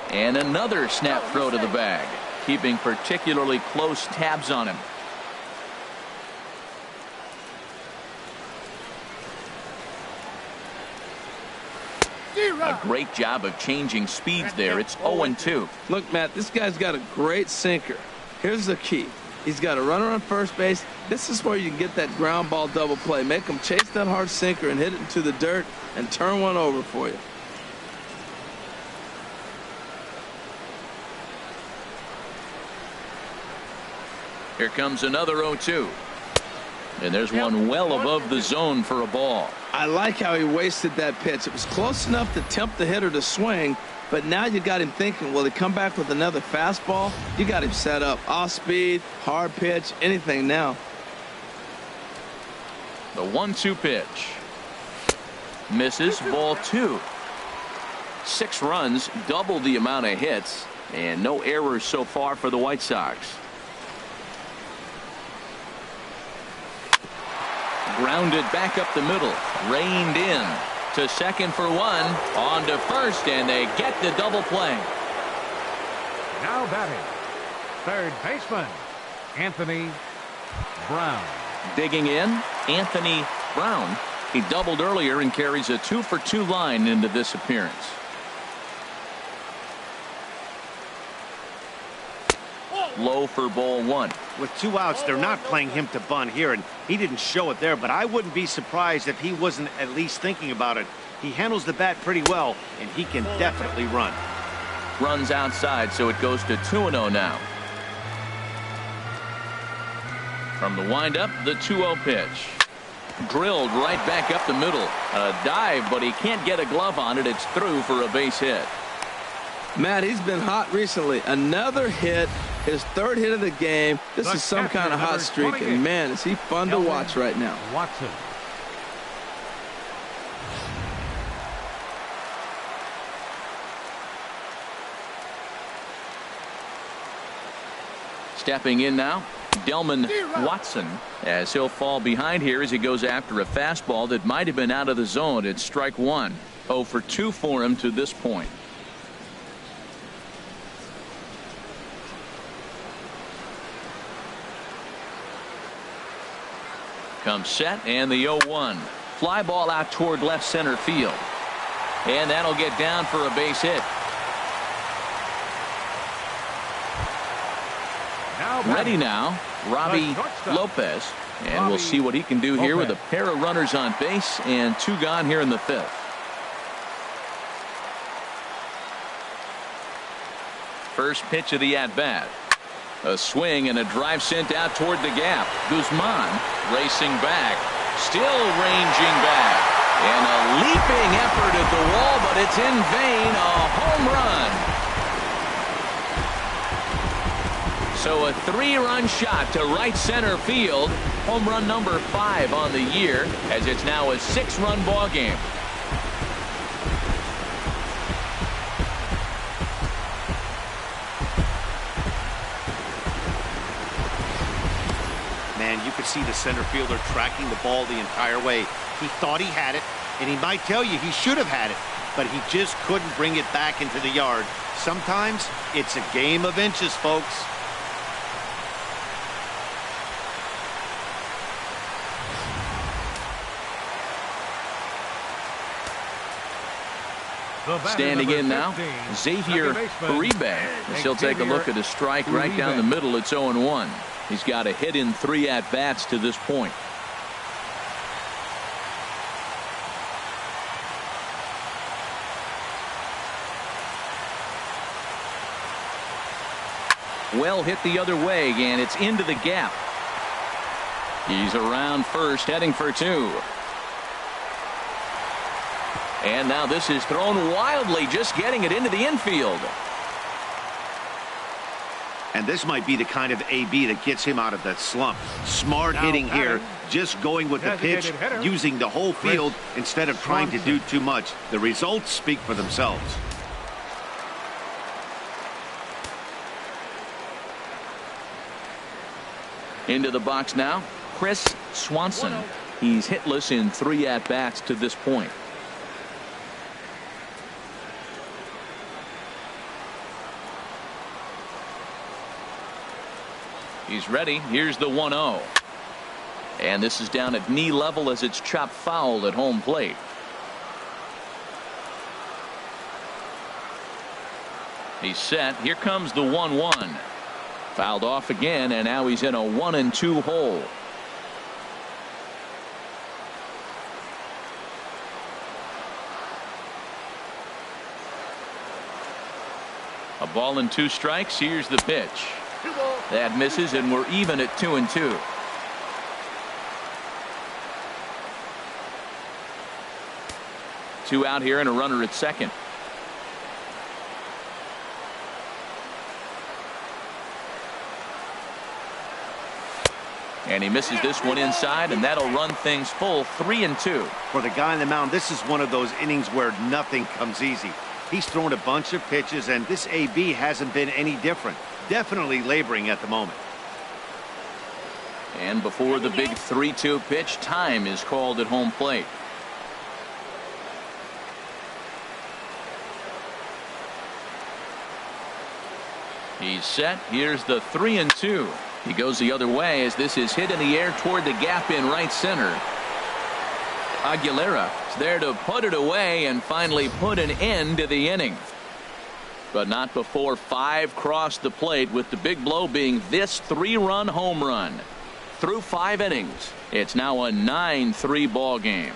And another snap throw to the bag, keeping particularly close tabs on him. A great job of changing speeds there. It's 0-2. Look, Matt, this guy's got a great sinker. Here's the key. He's got a runner on first base. This is where you can get that ground ball double play. Make him chase that hard sinker and hit it into the dirt and turn one over for you. Here comes another 0-2. And there's one well above the zone for a ball. I like how he wasted that pitch. It was close enough to tempt the hitter to swing, but now you got him thinking, will he come back with another fastball? You got him set up. Off speed, hard pitch, anything now. The 1-2 pitch. Misses, ball 2. 6 runs, double the amount of hits, and no errors so far for the White Sox. Grounded back up the middle, reined in. To second for one. On to first, and they get the double play. Now batting, third baseman, Anthony Brown. Digging in, Anthony Brown. He doubled earlier and carries a 2-for-2 line into this appearance. Low for ball one. With 2 outs, they're not playing him to bunt here, and he didn't show it there, but I wouldn't be surprised if he wasn't at least thinking about it. He handles the bat pretty well, and he can definitely run. Runs outside, so it goes to 2-0 now. From the windup, the 2-0 pitch. Drilled right back up the middle. A dive, but he can't get a glove on it. It's through for a base hit. Matt, he's been hot recently. Another hit, his 3rd hit of the game. This is some kind of hot streak, and man, is he fun to watch right now. Watson. Stepping in now, Delman Watson, as he'll fall behind here as he goes after a fastball that might have been out of the zone. It's strike one. 0 for 2 for him to this point. Comes set, and the 0-1. Fly ball out toward left center field. And that'll get down for a base hit. Ready now, Robbie Lopez. And we'll see what he can do here with a pair of runners on base and 2 gone here in the 5th. First pitch of the at-bat. A swing and a drive sent out toward the gap. Guzman racing back. Still ranging back. And a leaping effort at the wall, but it's in vain. A home run. So a 3-run shot to right center field. Home run number 5 on the year, as it's now a 6-run ball game. Man, you could see the center fielder tracking the ball the entire way. He thought he had it, and he might tell you he should have had it, but he just couldn't bring it back into the yard. Sometimes it's a game of inches, folks. Standing in now, Xavier Uribe. He'll take a look at a strike right down the middle. It's 0-1. He's got a hit in 3 at-bats to this point. Well hit the other way, and it's into the gap. He's around first, heading for 2. And now this is thrown wildly, just getting it into the infield. And this might be the kind of AB that gets him out of that slump. Smart hitting here, just going with the pitch, using the whole field instead of trying to do too much. The results speak for themselves. Into the box now, Chris Swanson. He's hitless in 3 at-bats to this point. He's ready. Here's the 1-0. And this is down at knee level as it's chopped foul at home plate. He's set. Here comes the 1-1. Fouled off again, and now he's in a 1-2 hole. A ball and 2 strikes. Here's the pitch. That misses, and we're even at 2-2. Two out here and a runner at second. And he misses this one inside, and that'll run things full 3-2. For the guy on the mound, this is one of those innings where nothing comes easy. He's thrown a bunch of pitches, and this AB hasn't been any different. Definitely laboring at the moment. And before the big 3-2 pitch, time is called at home plate. He's set. Here's the 3-2. He goes the other way as this is hit in the air toward the gap in right center. Aguilera is there to put it away and finally put an end to the inning. But not before 5 crossed the plate, with the big blow being this 3-run home run. Through 5 innings, it's now a 9-3 ball game.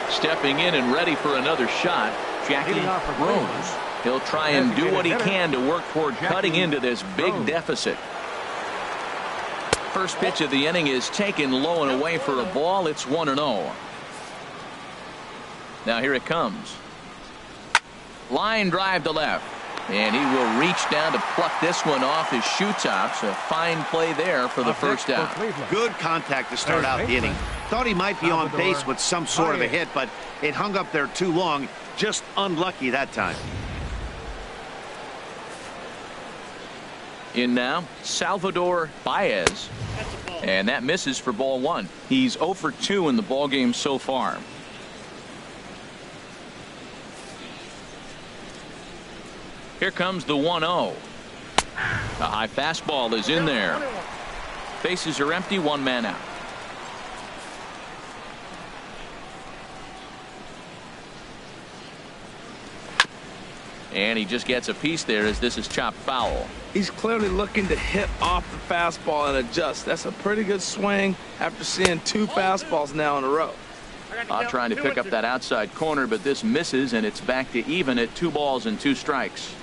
Stepping in and ready for another shot, Jackie Rose. He'll try and do what he can to work toward cutting into this big deficit. First pitch of the inning is taken low and away for a ball. It's 1-0. Now here it comes. Line drive to left. And he will reach down to pluck this one off his shoe tops. A fine play there for the first out. Good contact to start out the inning. Thought he might be on base with some sort of a hit, but it hung up there too long. Just unlucky that time. In now, Salvador Baez. And that misses for ball 1. He's 0 for 2 in the ball game so far. Here comes the 1-0. A high fastball is in there. Bases are empty, 1 man out. And he just gets a piece there as this is chopped foul. He's clearly looking to hit off the fastball and adjust. That's a pretty good swing after seeing 2 fastballs now in a row. Trying to pick up that outside corner, but this misses, and it's back to even at 2 balls and 2 strikes.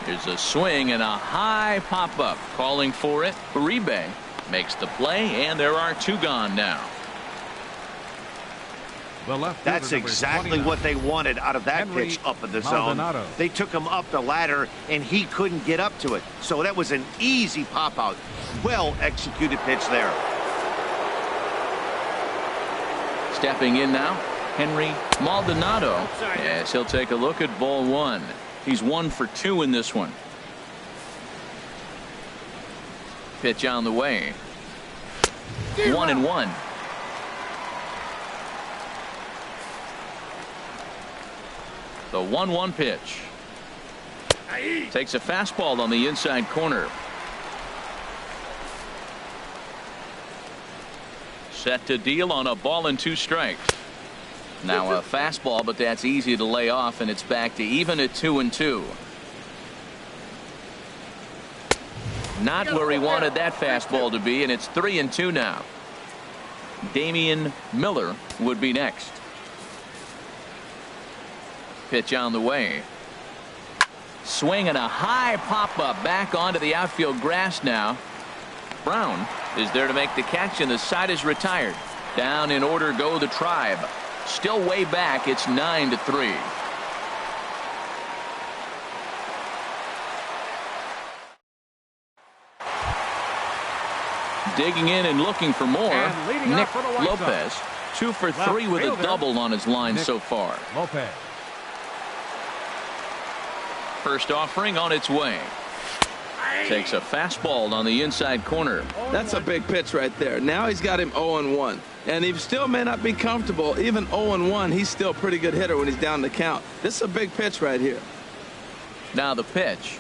Here's a swing and a high pop-up. Calling for it. Uribe makes the play, and there are 2 gone now. That's exactly what they wanted out of that pitch up in the zone. They took him up the ladder, and he couldn't get up to it. So that was an easy pop-out. Well-executed pitch there. Stepping in now, Henry Maldonado, as he'll take a look at ball 1. He's 1 for 2 in this one. Pitch on the way. 1-1. The 1-1 pitch. Takes a fastball on the inside corner. Set to deal on a ball and 2 strikes. Now a fastball, but that's easy to lay off, and it's back to even at 2-2. Not where he wanted that fastball to be, and it's 3-2 now. Damian Miller would be next. Pitch on the way. Swing and a high pop-up back onto the outfield grass now. Brown is there to make the catch, and the side is retired. Down in order go the Tribe. Still way back. It's 9-3. Digging in and looking for more. Nick Lopez, 2 for 3 with a double on his line so far. Lopez. First offering on its way. Takes a fastball on the inside corner. That's a big pitch right there. Now he's got him 0-1. And he still may not be comfortable. Even 0-1, he's still a pretty good hitter when he's down the count. This is a big pitch right here. Now the pitch.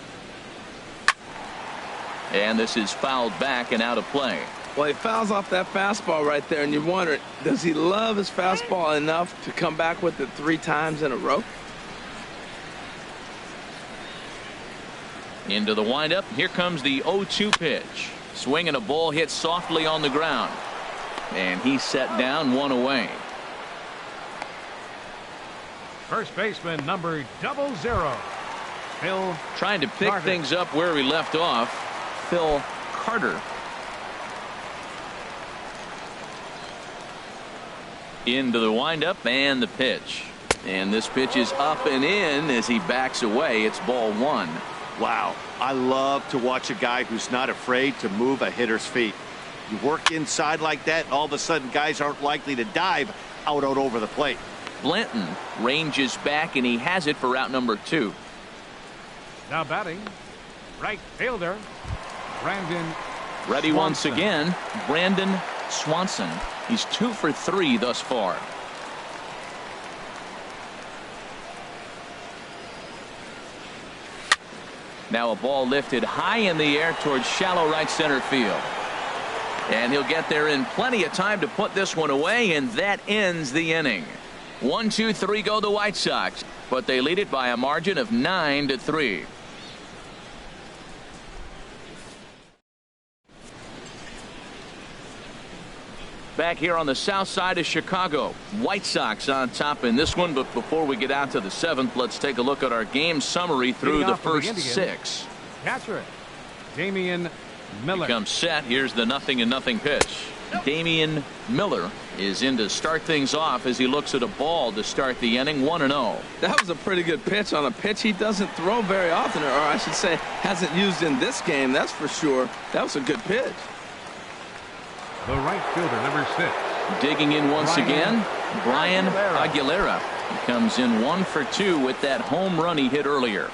And this is fouled back and out of play. Well, he fouls off that fastball right there, and you're wondering, does he love his fastball enough to come back with it 3 times in a row? Into the windup. Here comes the 0-2 pitch. Swing and a ball hit softly on the ground. And he's set down, 1 away. First baseman number 00. Phil trying to pick Carter. things up where he left off. Phil Carter. Into the windup and the pitch. And this pitch is up and in as he backs away. It's ball 1. Wow, I love to watch a guy who's not afraid to move a hitter's feet. You work inside like that, all of a sudden guys aren't likely to dive out over the plate. Blanton ranges back, and he has it for out number 2. Now batting, right fielder, Brandon Ready Swanson. once again, Brandon Swanson. He's 2 for 3 thus far. Now a ball lifted high in the air towards shallow right center field. And he'll get there in plenty of time to put this one away, and that ends the inning. 1, 2, 3 go the White Sox, but they lead it by a margin of 9-3. Back here on the south side of Chicago, White Sox on top in this one. But before we get out to the 7th, let's take a look at our game summary through the first 6. Catcher, Damian Miller. He comes set. Here's the 0-0 pitch. Damian Miller is in to start things off as he looks at a ball to start the inning. 1-0. That was a pretty good pitch on a pitch he doesn't throw very often, or I should say hasn't used in this game. That's for sure. That was a good pitch. The right fielder, number 6. Digging in once again, Brian Aguilera. He comes in 1 for 2 with that home run he hit earlier.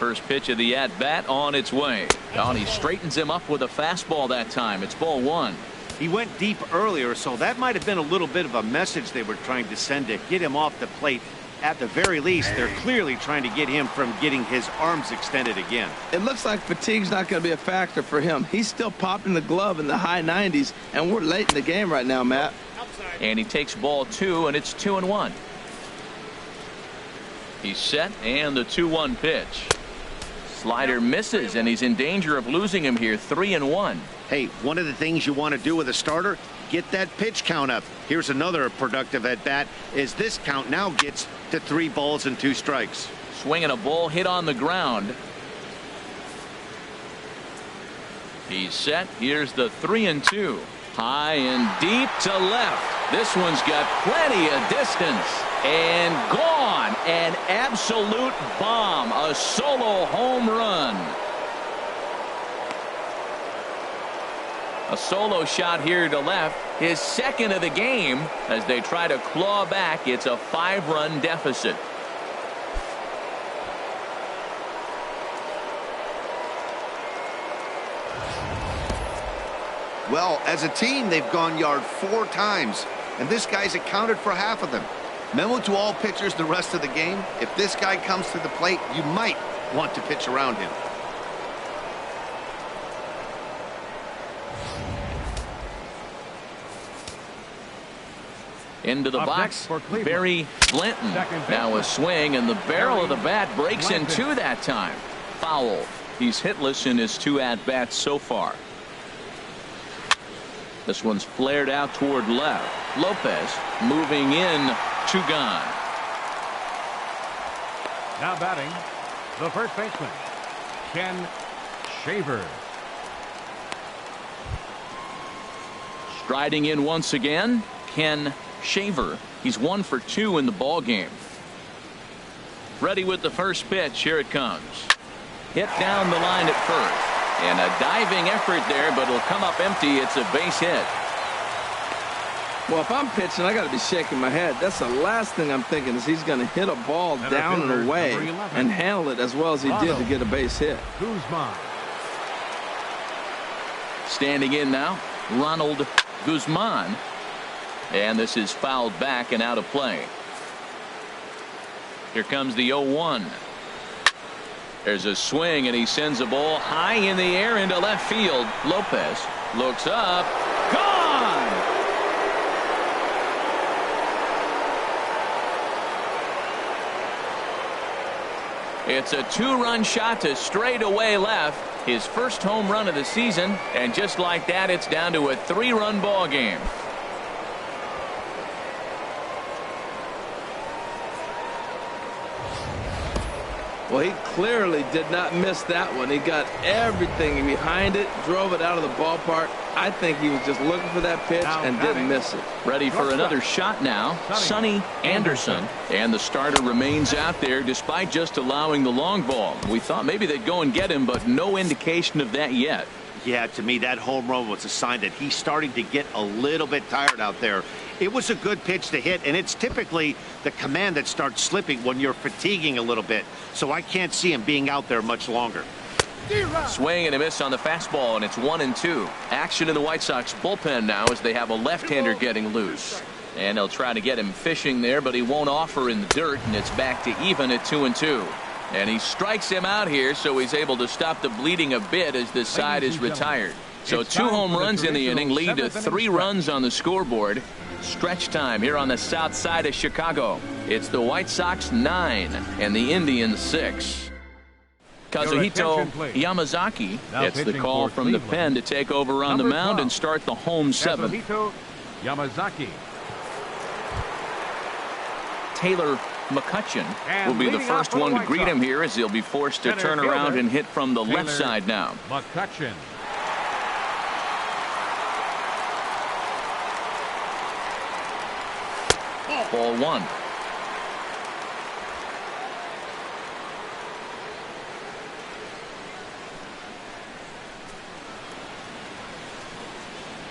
First pitch of the at-bat on its way. And he straightens him up with a fastball that time. It's ball 1. He went deep earlier, so that might have been a little bit of a message they were trying to send to get him off the plate. At the very least, they're clearly trying to get him from getting his arms extended again. It looks like fatigue's not going to be a factor for him. He's still popping the glove in the high 90s, and we're late in the game right now, Matt. And he takes ball 2, and it's 2-1. He's set, and the 2-1 pitch. Slider misses, and he's in danger of losing him here. 3-1. Hey, one of the things you want to do with a starter, get that pitch count up. Here's another productive at bat as this count now gets to 3 balls and 2 strikes. Swinging a ball hit on the ground. He's set. Here's the 3-2. High and deep to left. This one's got plenty of distance. And gone. An absolute bomb. A solo home run. A solo shot here to left, his second of the game as they try to claw back. It's a 5-run deficit. Well, as a team, they've gone yard 4 times, and this guy's accounted for half of them. Memo to all pitchers the rest of the game: if this guy comes to the plate, you might want to pitch around him. Into the box, Barry Blanton. Now a swing, and the barrel of the bat breaks in 2 that time. Foul. He's hitless in his 2 at-bats so far. This one's flared out toward left. Lopez moving in, 2 gone. Now batting, the first baseman, Ken Shaver. Striding in once again, Ken Shaver. He's 1 for 2 in the ball game. Ready with the first pitch. Here it comes. Hit down the line at first. And a diving effort there, but it'll come up empty. It's a base hit. Well, if I'm pitching, I got to be shaking my head. That's the last thing I'm thinking, is he's going to hit a ball down and away and handle it as well as he did to get a base hit. Guzman. Standing in now, Ronald Guzman. And this is fouled back and out of play. Here comes the 0-1. There's a swing, and he sends a ball high in the air into left field. Lopez looks up. Gone! It's a 2-run shot to straightaway left. His first home run of the season. And just like that, it's down to a 3-run ball game. Well, he clearly did not miss that one. He got everything behind it, drove it out of the ballpark. I think he was just looking for that pitch and didn't miss it. Ready for another shot now, Sonny Anderson. And the starter remains out there despite just allowing the long ball. We thought maybe they'd go and get him, but no indication of that yet. Yeah, to me, that home run was a sign that he's starting to get a little bit tired out there. It was a good pitch to hit, and it's typically the command that starts slipping when you're fatiguing a little bit. So I can't see him being out there much longer. Swing and a miss on the fastball, and it's 1-2. Action in the White Sox bullpen now as they have a left-hander getting loose. And they'll try to get him fishing there, but he won't offer in the dirt, and it's back to even at 2-2. And he strikes him out here, so he's able to stop the bleeding a bit as the side is retired. So 2 home runs in the inning lead to 3 runs on the scoreboard. Stretch time here on the south side of Chicago. It's the White Sox 9 and the Indians 6. Kazuhito Yamazaki gets the call from the pen to take over on the mound and start the home 7th. Kazuhito Yamazaki. Taylor McCutcheon will be the first one to greet him here as he'll be forced to turn around and hit from the left side now. McCutcheon. Ball 1.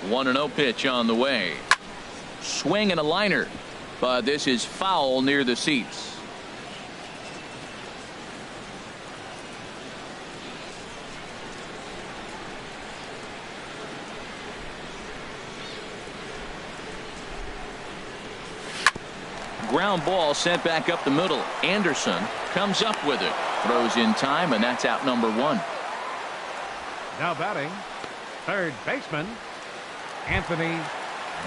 One and 0 pitch on the way. Swing and a liner, but this is foul near the seats. Ground ball sent back up the middle. Anderson comes up with it, throws in time, and that's out number 1. Now batting, third baseman Anthony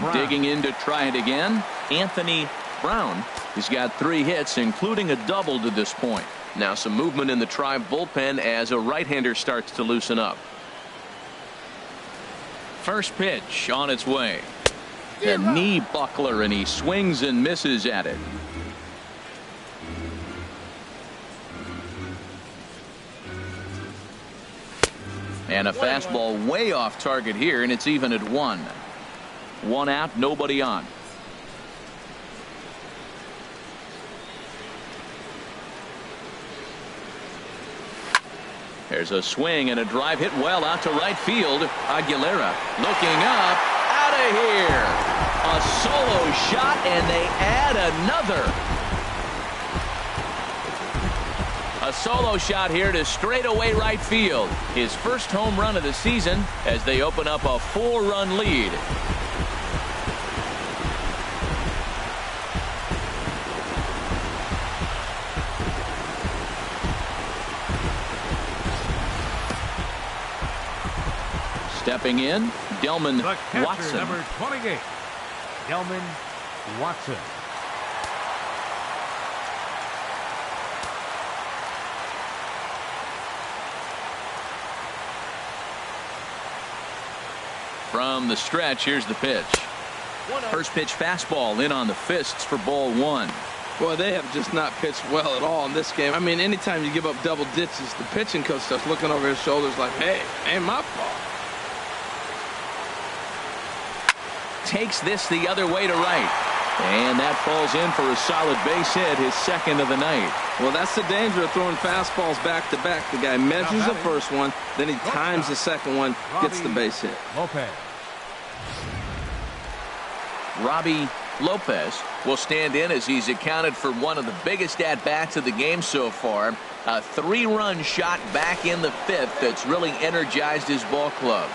Brown. Digging in to try it again, Anthony Brown. He's got 3 hits, including a double to this point. Now some movement in the Tribe bullpen as a right-hander starts to loosen up. First pitch on its way. A knee buckler, and he swings and misses at it. And a fastball way off target here, and it's even at 1. 1 out, nobody on. There's a swing and a drive hit well out to right field. Aguilera looking up, out of here. A solo shot, and they add another. A solo shot here to straightaway right field. His first home run of the season as they open up a 4-run lead. Stepping in, Delman The catcher, Watson. number 28, Delman Watson. From the stretch, here's the pitch. First pitch fastball in on the fists for ball 1. Boy, they have just not pitched well at all in this game. I mean, anytime you give up double ditches, the pitching coach starts looking over his shoulders like, hey, ain't my fault. Takes this the other way to right. And that falls in for a solid base hit, his second of the night. Well, that's the danger of throwing fastballs back to back. The guy measures the first one, then he times the second one, gets the base hit. Lopez. Robbie Lopez will stand in as he's accounted for one of the biggest at-bats of the game so far. A 3-run shot back in the 5th that's really energized his ball club.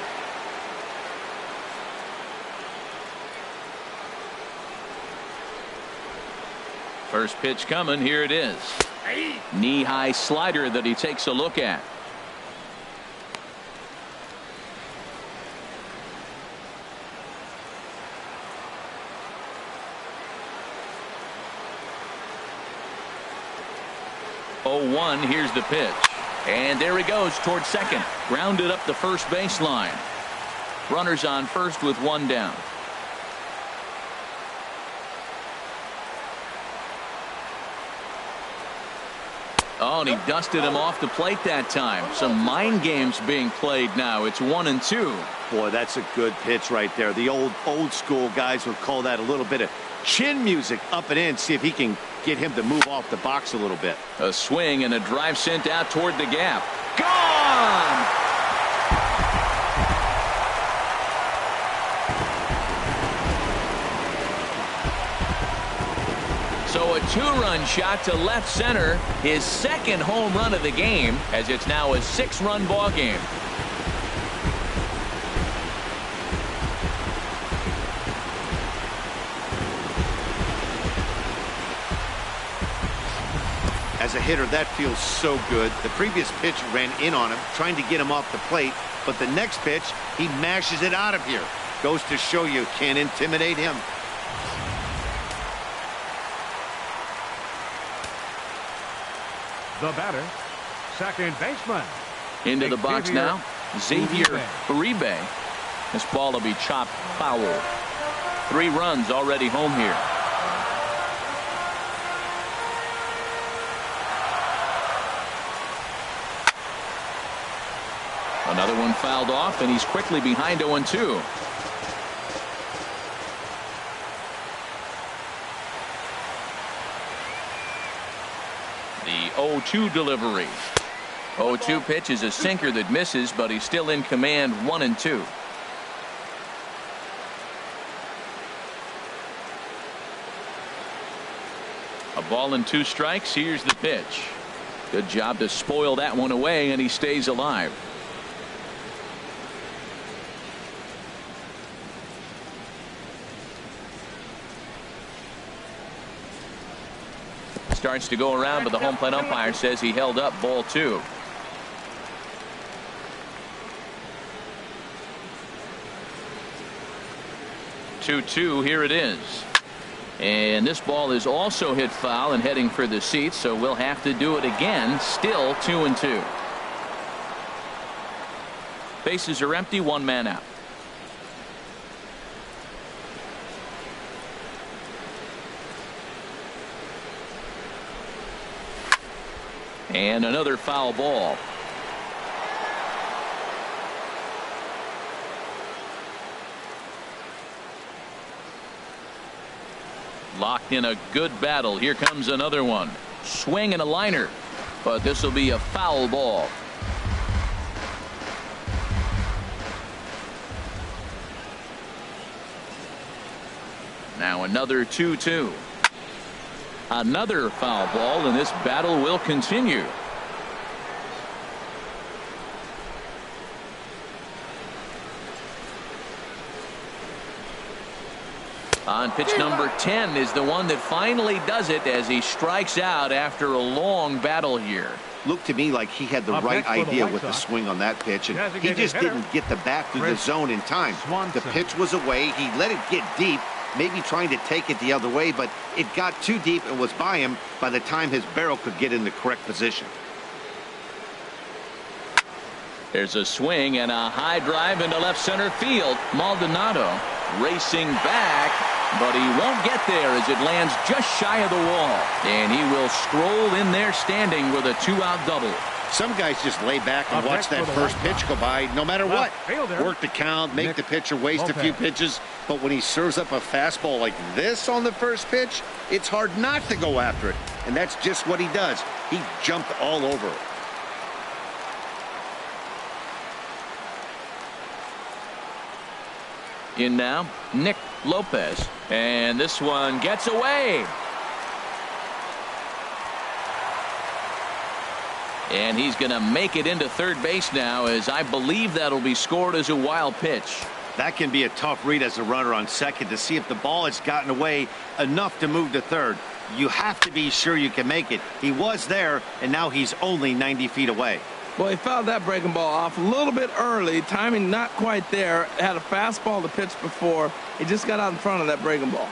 First pitch coming. Here it is. Knee-high slider that he takes a look at. Oh, 1. Here's the pitch. And there he goes towards second. Grounded up the first baseline. Runners on first with 1 down. Oh, and he dusted him off the plate that time. Some mind games being played now. It's 1-2. Boy, that's a good pitch right there. The old school guys would call that a little bit of chin music up and in. See if he can get him to move off the box a little bit. A swing and a drive sent out toward the gap. Gone! So a 2-run shot to left center, his second home run of the game, as it's now a 6-run ball game. As a hitter, that feels so good. The previous pitch ran in on him, trying to get him off the plate. But the next pitch, he mashes it out of here. Goes to show you can't intimidate him. The batter, second baseman. Into the box now, Xavier Uribe. This ball will be chopped foul. 3 runs already home here. Another one fouled off, and he's quickly behind 0-2. The 0-2 delivery. 0-2 pitch is a sinker that misses, but he's still in command. 1-2. A ball and 2 strikes. Here's the pitch. Good job to spoil that one away, and he stays alive. Starts to go around, but the home plate umpire says he held up. Ball 2. Here it is. And this ball is also hit foul and heading for the seats, so we'll have to do it again. Still 2-2. Bases are empty, 1 man out. And another foul ball. Locked in a good battle. Here comes another one. Swing and a liner. But this will be a foul ball. Now another 2-2. Another foul ball, and this battle will continue. On pitch number 10 is the one that finally does it as he strikes out after a long battle here. Looked to me like he had the right idea with the swing on that pitch, and he just didn't get the bat through the zone in time. The pitch was away. He let it get deep, maybe trying to take it the other way, but it got too deep and was by him by the time his barrel could get in the correct position. There's a swing and a high drive into left center field. Maldonado racing back, but he won't get there as it lands just shy of the wall. And he will stroll in there standing with a 2-out double. Some guys just lay back and watch that first pitch go by no matter what. Work the count, make the pitcher waste a few pitches. But when he serves up a fastball like this on the first pitch, it's hard not to go after it. And that's just what he does. He jumped all over it. In now, Nick Lopez. And this one gets away. And he's going to make it into third base now, as I believe that'll be scored as a wild pitch. That can be a tough read as a runner on second to see if the ball has gotten away enough to move to third. You have to be sure you can make it. He was there, and now he's only 90 feet away. Well, he fouled that breaking ball off a little bit early. Timing not quite there. Had a fastball to pitch before. He just got out in front of that breaking ball.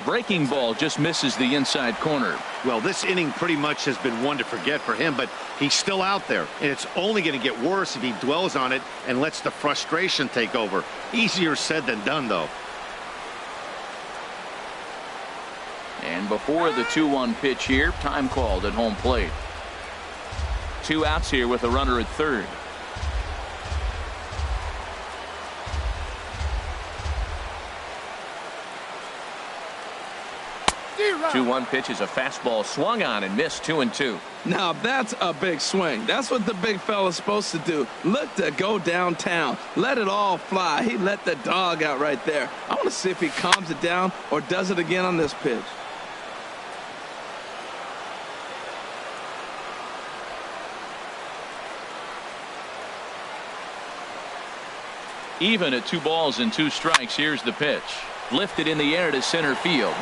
Breaking ball just misses the inside corner. Well, this inning pretty much has been one to forget for him, but he's still out there, and it's only going to get worse if he dwells on it and lets the frustration take over. Easier said than done, though. And before the 2-1 pitch here, time called at home plate. 2 outs here with a runner at third. 2-1 pitch is a fastball swung on and missed. 2-2. Now that's a big swing. That's what the big fella's supposed to do. Look to go downtown. Let it all fly. He let the dog out right there. I want to see if he calms it down or does it again on this pitch. Even at 2 balls and 2 strikes. Here's the pitch. Lifted in the air to center field.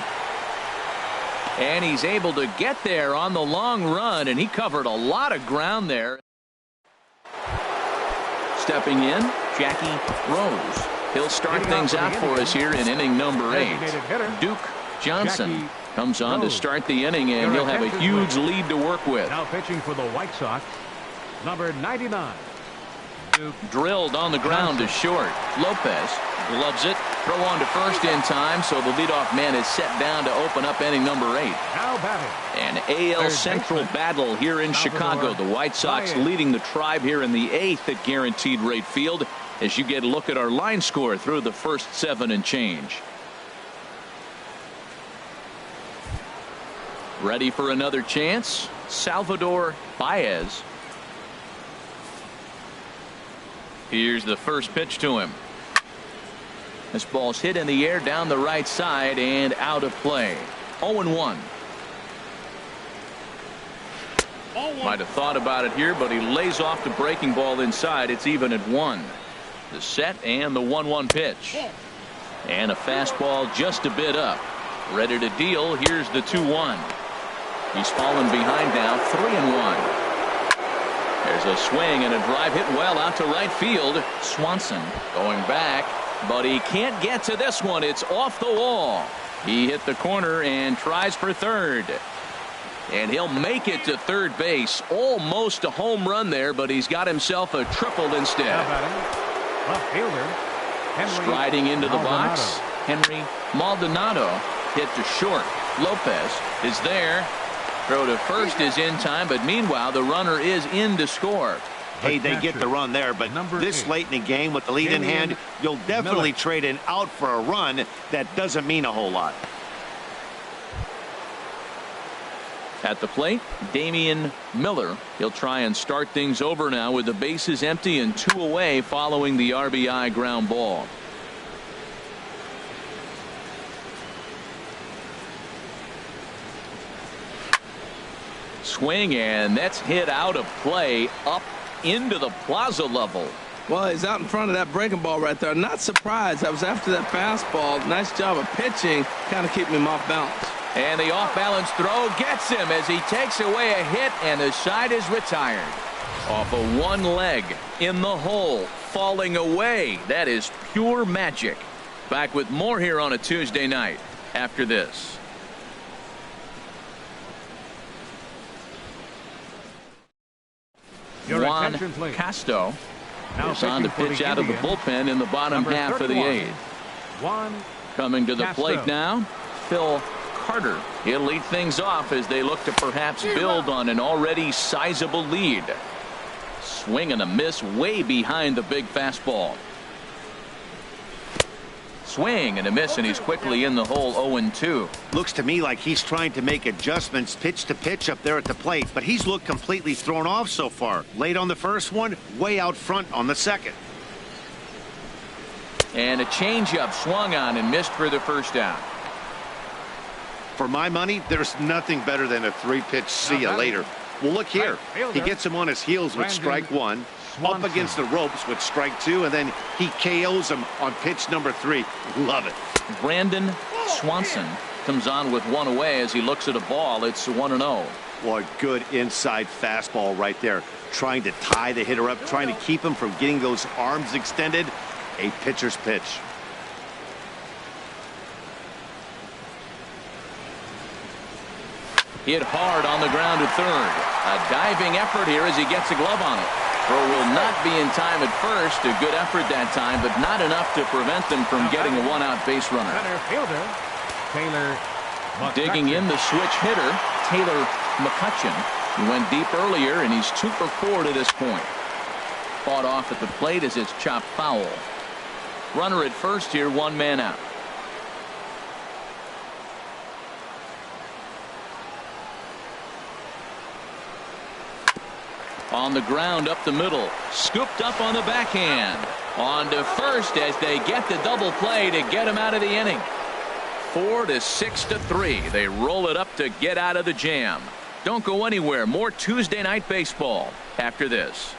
And he's able to get there on the long run, and he covered a lot of ground there. Stepping in, Jackie Rose. He'll start things out for us here in inning number 8. Duke Johnson comes on to start the inning, and he'll have a huge lead to work with. Now pitching for the White Sox, number 99. Drilled on the ground to short. Lopez gloves it. Throw on to first in time, so the leadoff man is set down to open up inning number 8. Now batting. An AL Central battle here in Chicago. The White Sox leading the Tribe here in the 8th at Guaranteed Rate Field, as you get a look at our line score through the first 7 and change. Ready for another chance? Salvador Baez. Here's the first pitch to him. This ball's hit in the air down the right side and out of play. 0-1. Might have thought about it here, but he lays off the breaking ball inside. It's even at 1. The set and the 1-1 pitch. And a fastball just a bit up. Ready to deal. Here's the 2-1. He's fallen behind now, 3-1. There's a swing and a drive hit well out to right field. Swanson going back, but he can't get to this one. It's off the wall. He hit the corner and tries for third. And he'll make it to third base. Almost a home run there, but he's got himself a triple instead. Striding into the box, Henry Maldonado hit to short. Lopez is there. Throw to first is in time, but meanwhile the runner is in to score. Hey, they get the run there, but this late in the game with the lead in hand, you'll definitely trade an out for a run. That doesn't mean a whole lot. At the plate, Damian Miller. He'll try and start things over now with the bases empty and 2 away following the RBI ground ball. Swing, and that's hit out of play up into the plaza level. Well, he's out in front of that breaking ball right there. Not surprised. I was after that fastball. Nice job of pitching, kind of keeping him off balance. And the off-balance throw gets him as he takes away a hit, and the side is retired. Off of one leg in the hole, falling away. That is pure magic. Back with more here on a Tuesday night after this. Juan Castro is on to pitch out of the bullpen in the bottom half of the 8th. Coming to the plate now, Phil Carter. He'll lead things off as they look to perhaps build on an already sizable lead. Swing and a miss way behind the big fastball. Swing and a miss, and he's quickly in the hole. 0-2. Looks to me like he's trying to make adjustments pitch to pitch up there at the plate, but he's looked completely thrown off so far. Late on the first one, way out front on the second. And a changeup swung on and missed for the first out. For my money, there's nothing better than a 3-pitch see ya later. Well, look here. He gets him on his heels with strike 1. Up against the ropes with strike 2, and then he KOs him on pitch number 3. Love it. Brandon Swanson comes on with 1 away as he looks at a ball. It's 1-0. Boy, good inside fastball right there. Trying to tie the hitter up, trying to keep him from getting those arms extended. A pitcher's pitch. Hit hard on the ground to third. A diving effort here as he gets a glove on it. Throw will not be in time at first. A good effort that time, but not enough to prevent them from getting a 1-out base runner. Digging in the switch hitter, Taylor McCutcheon. He went deep earlier, and he's 2 for 4 to this point. Fought off at the plate as it's chopped foul. Runner at first here, 1 man out. On the ground up the middle, scooped up on the backhand. On to first as they get the double play to get him out of the inning. 4-6-3. They roll it up to get out of the jam. Don't go anywhere. More Tuesday night baseball after this.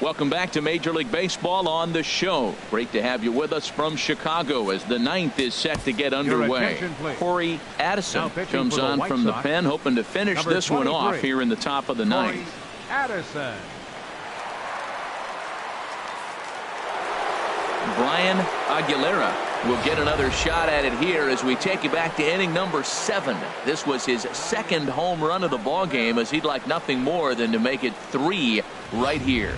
Welcome back to Major League Baseball on the show. Great to have you with us from Chicago as the ninth is set to get underway. Corey Addison comes on from the pen, hoping to finish this one off here in the top of the ninth. Addison. Brian Aguilera will get another shot at it here as we take you back to inning number 7. This was his second home run of the ball game, as he'd like nothing more than to make it 3 right here.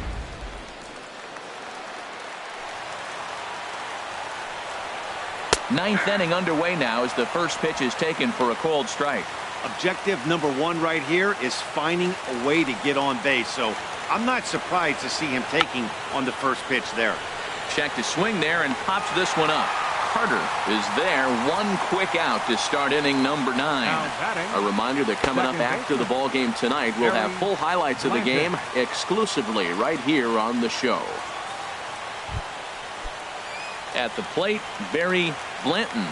Ninth inning underway now as the first pitch is taken for a called strike. Objective number 1 right here is finding a way to get on base. So I'm not surprised to see him taking on the first pitch there. Check to swing there and pops this one up. Carter is there. One quick out to start inning number 9. A reminder that coming up after the ball game tonight, we'll have full highlights of the game exclusively right here on the show. At the plate, Barry Blanton.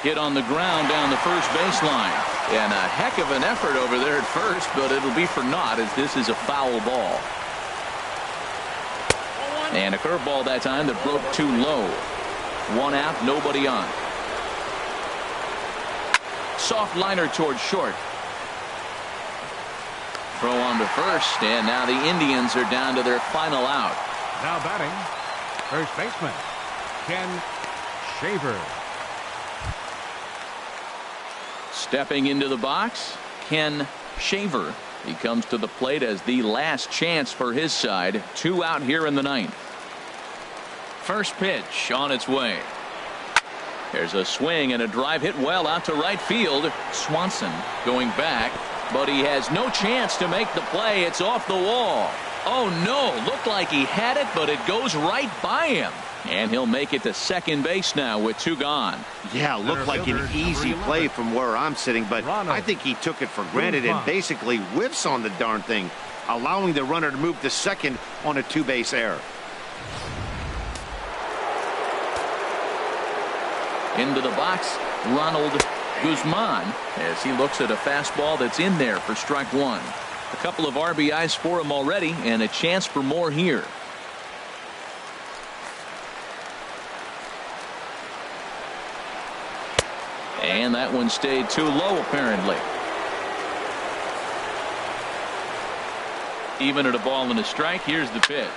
Hit on the ground down the first baseline. And a heck of an effort over there at first, but it'll be for naught as this is a foul ball. And a curveball that time that broke too low. 1 out, nobody on. Soft liner towards short. Throw on to first, and now the Indians are down to their final out. Now batting, first baseman, Ken Shaver. Stepping into the box, Ken Shaver. He comes to the plate as the last chance for his side. 2 out here in the ninth. First pitch on its way. There's a swing and a drive hit well out to right field. Swanson going back, but he has no chance to make the play. It's off the wall. Oh no, looked like he had it, but it goes right by him. And he'll make it to second base now with 2 gone. Yeah, looked like an easy play from where I'm sitting, but I think he took it for granted and basically whiffs on the darn thing, allowing the runner to move to second on a 2-base error. Into the box, Ronald Guzman, as he looks at a fastball that's in there for strike 1. A couple of RBIs for him already, and a chance for more here. And that one stayed too low, apparently. Even at a ball and a strike, here's the pitch.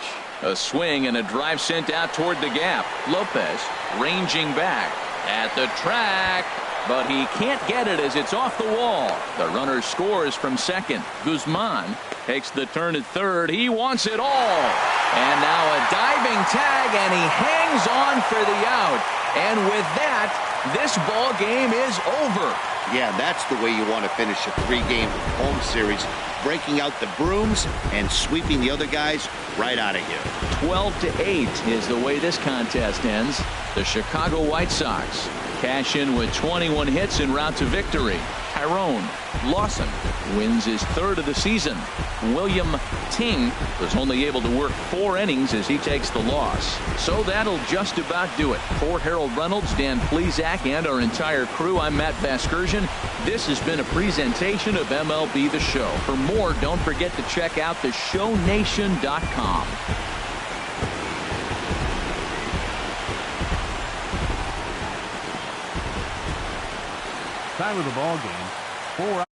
A swing and a drive sent out toward the gap. Lopez ranging back at the track, but he can't get it as it's off the wall. The runner scores from second. Guzman takes the turn at third. He wants it all. And now a diving tag, and he hangs on for the out. And with that, this ball game is over. Yeah, that's the way you want to finish a 3-game home series, breaking out the brooms and sweeping the other guys right out of here. 12-8 is the way this contest ends. The Chicago White Sox cash in with 21 hits en route to victory. Tyrone Lawson wins his 3rd of the season. William Ting was only able to work 4 innings as he takes the loss. So that'll just about do it. For Harold Reynolds, Dan Plesac, and our entire crew, I'm Matt Vasgersian. This has been a presentation of MLB The Show. For more, don't forget to check out theshownation.com. Time of the ball game, 4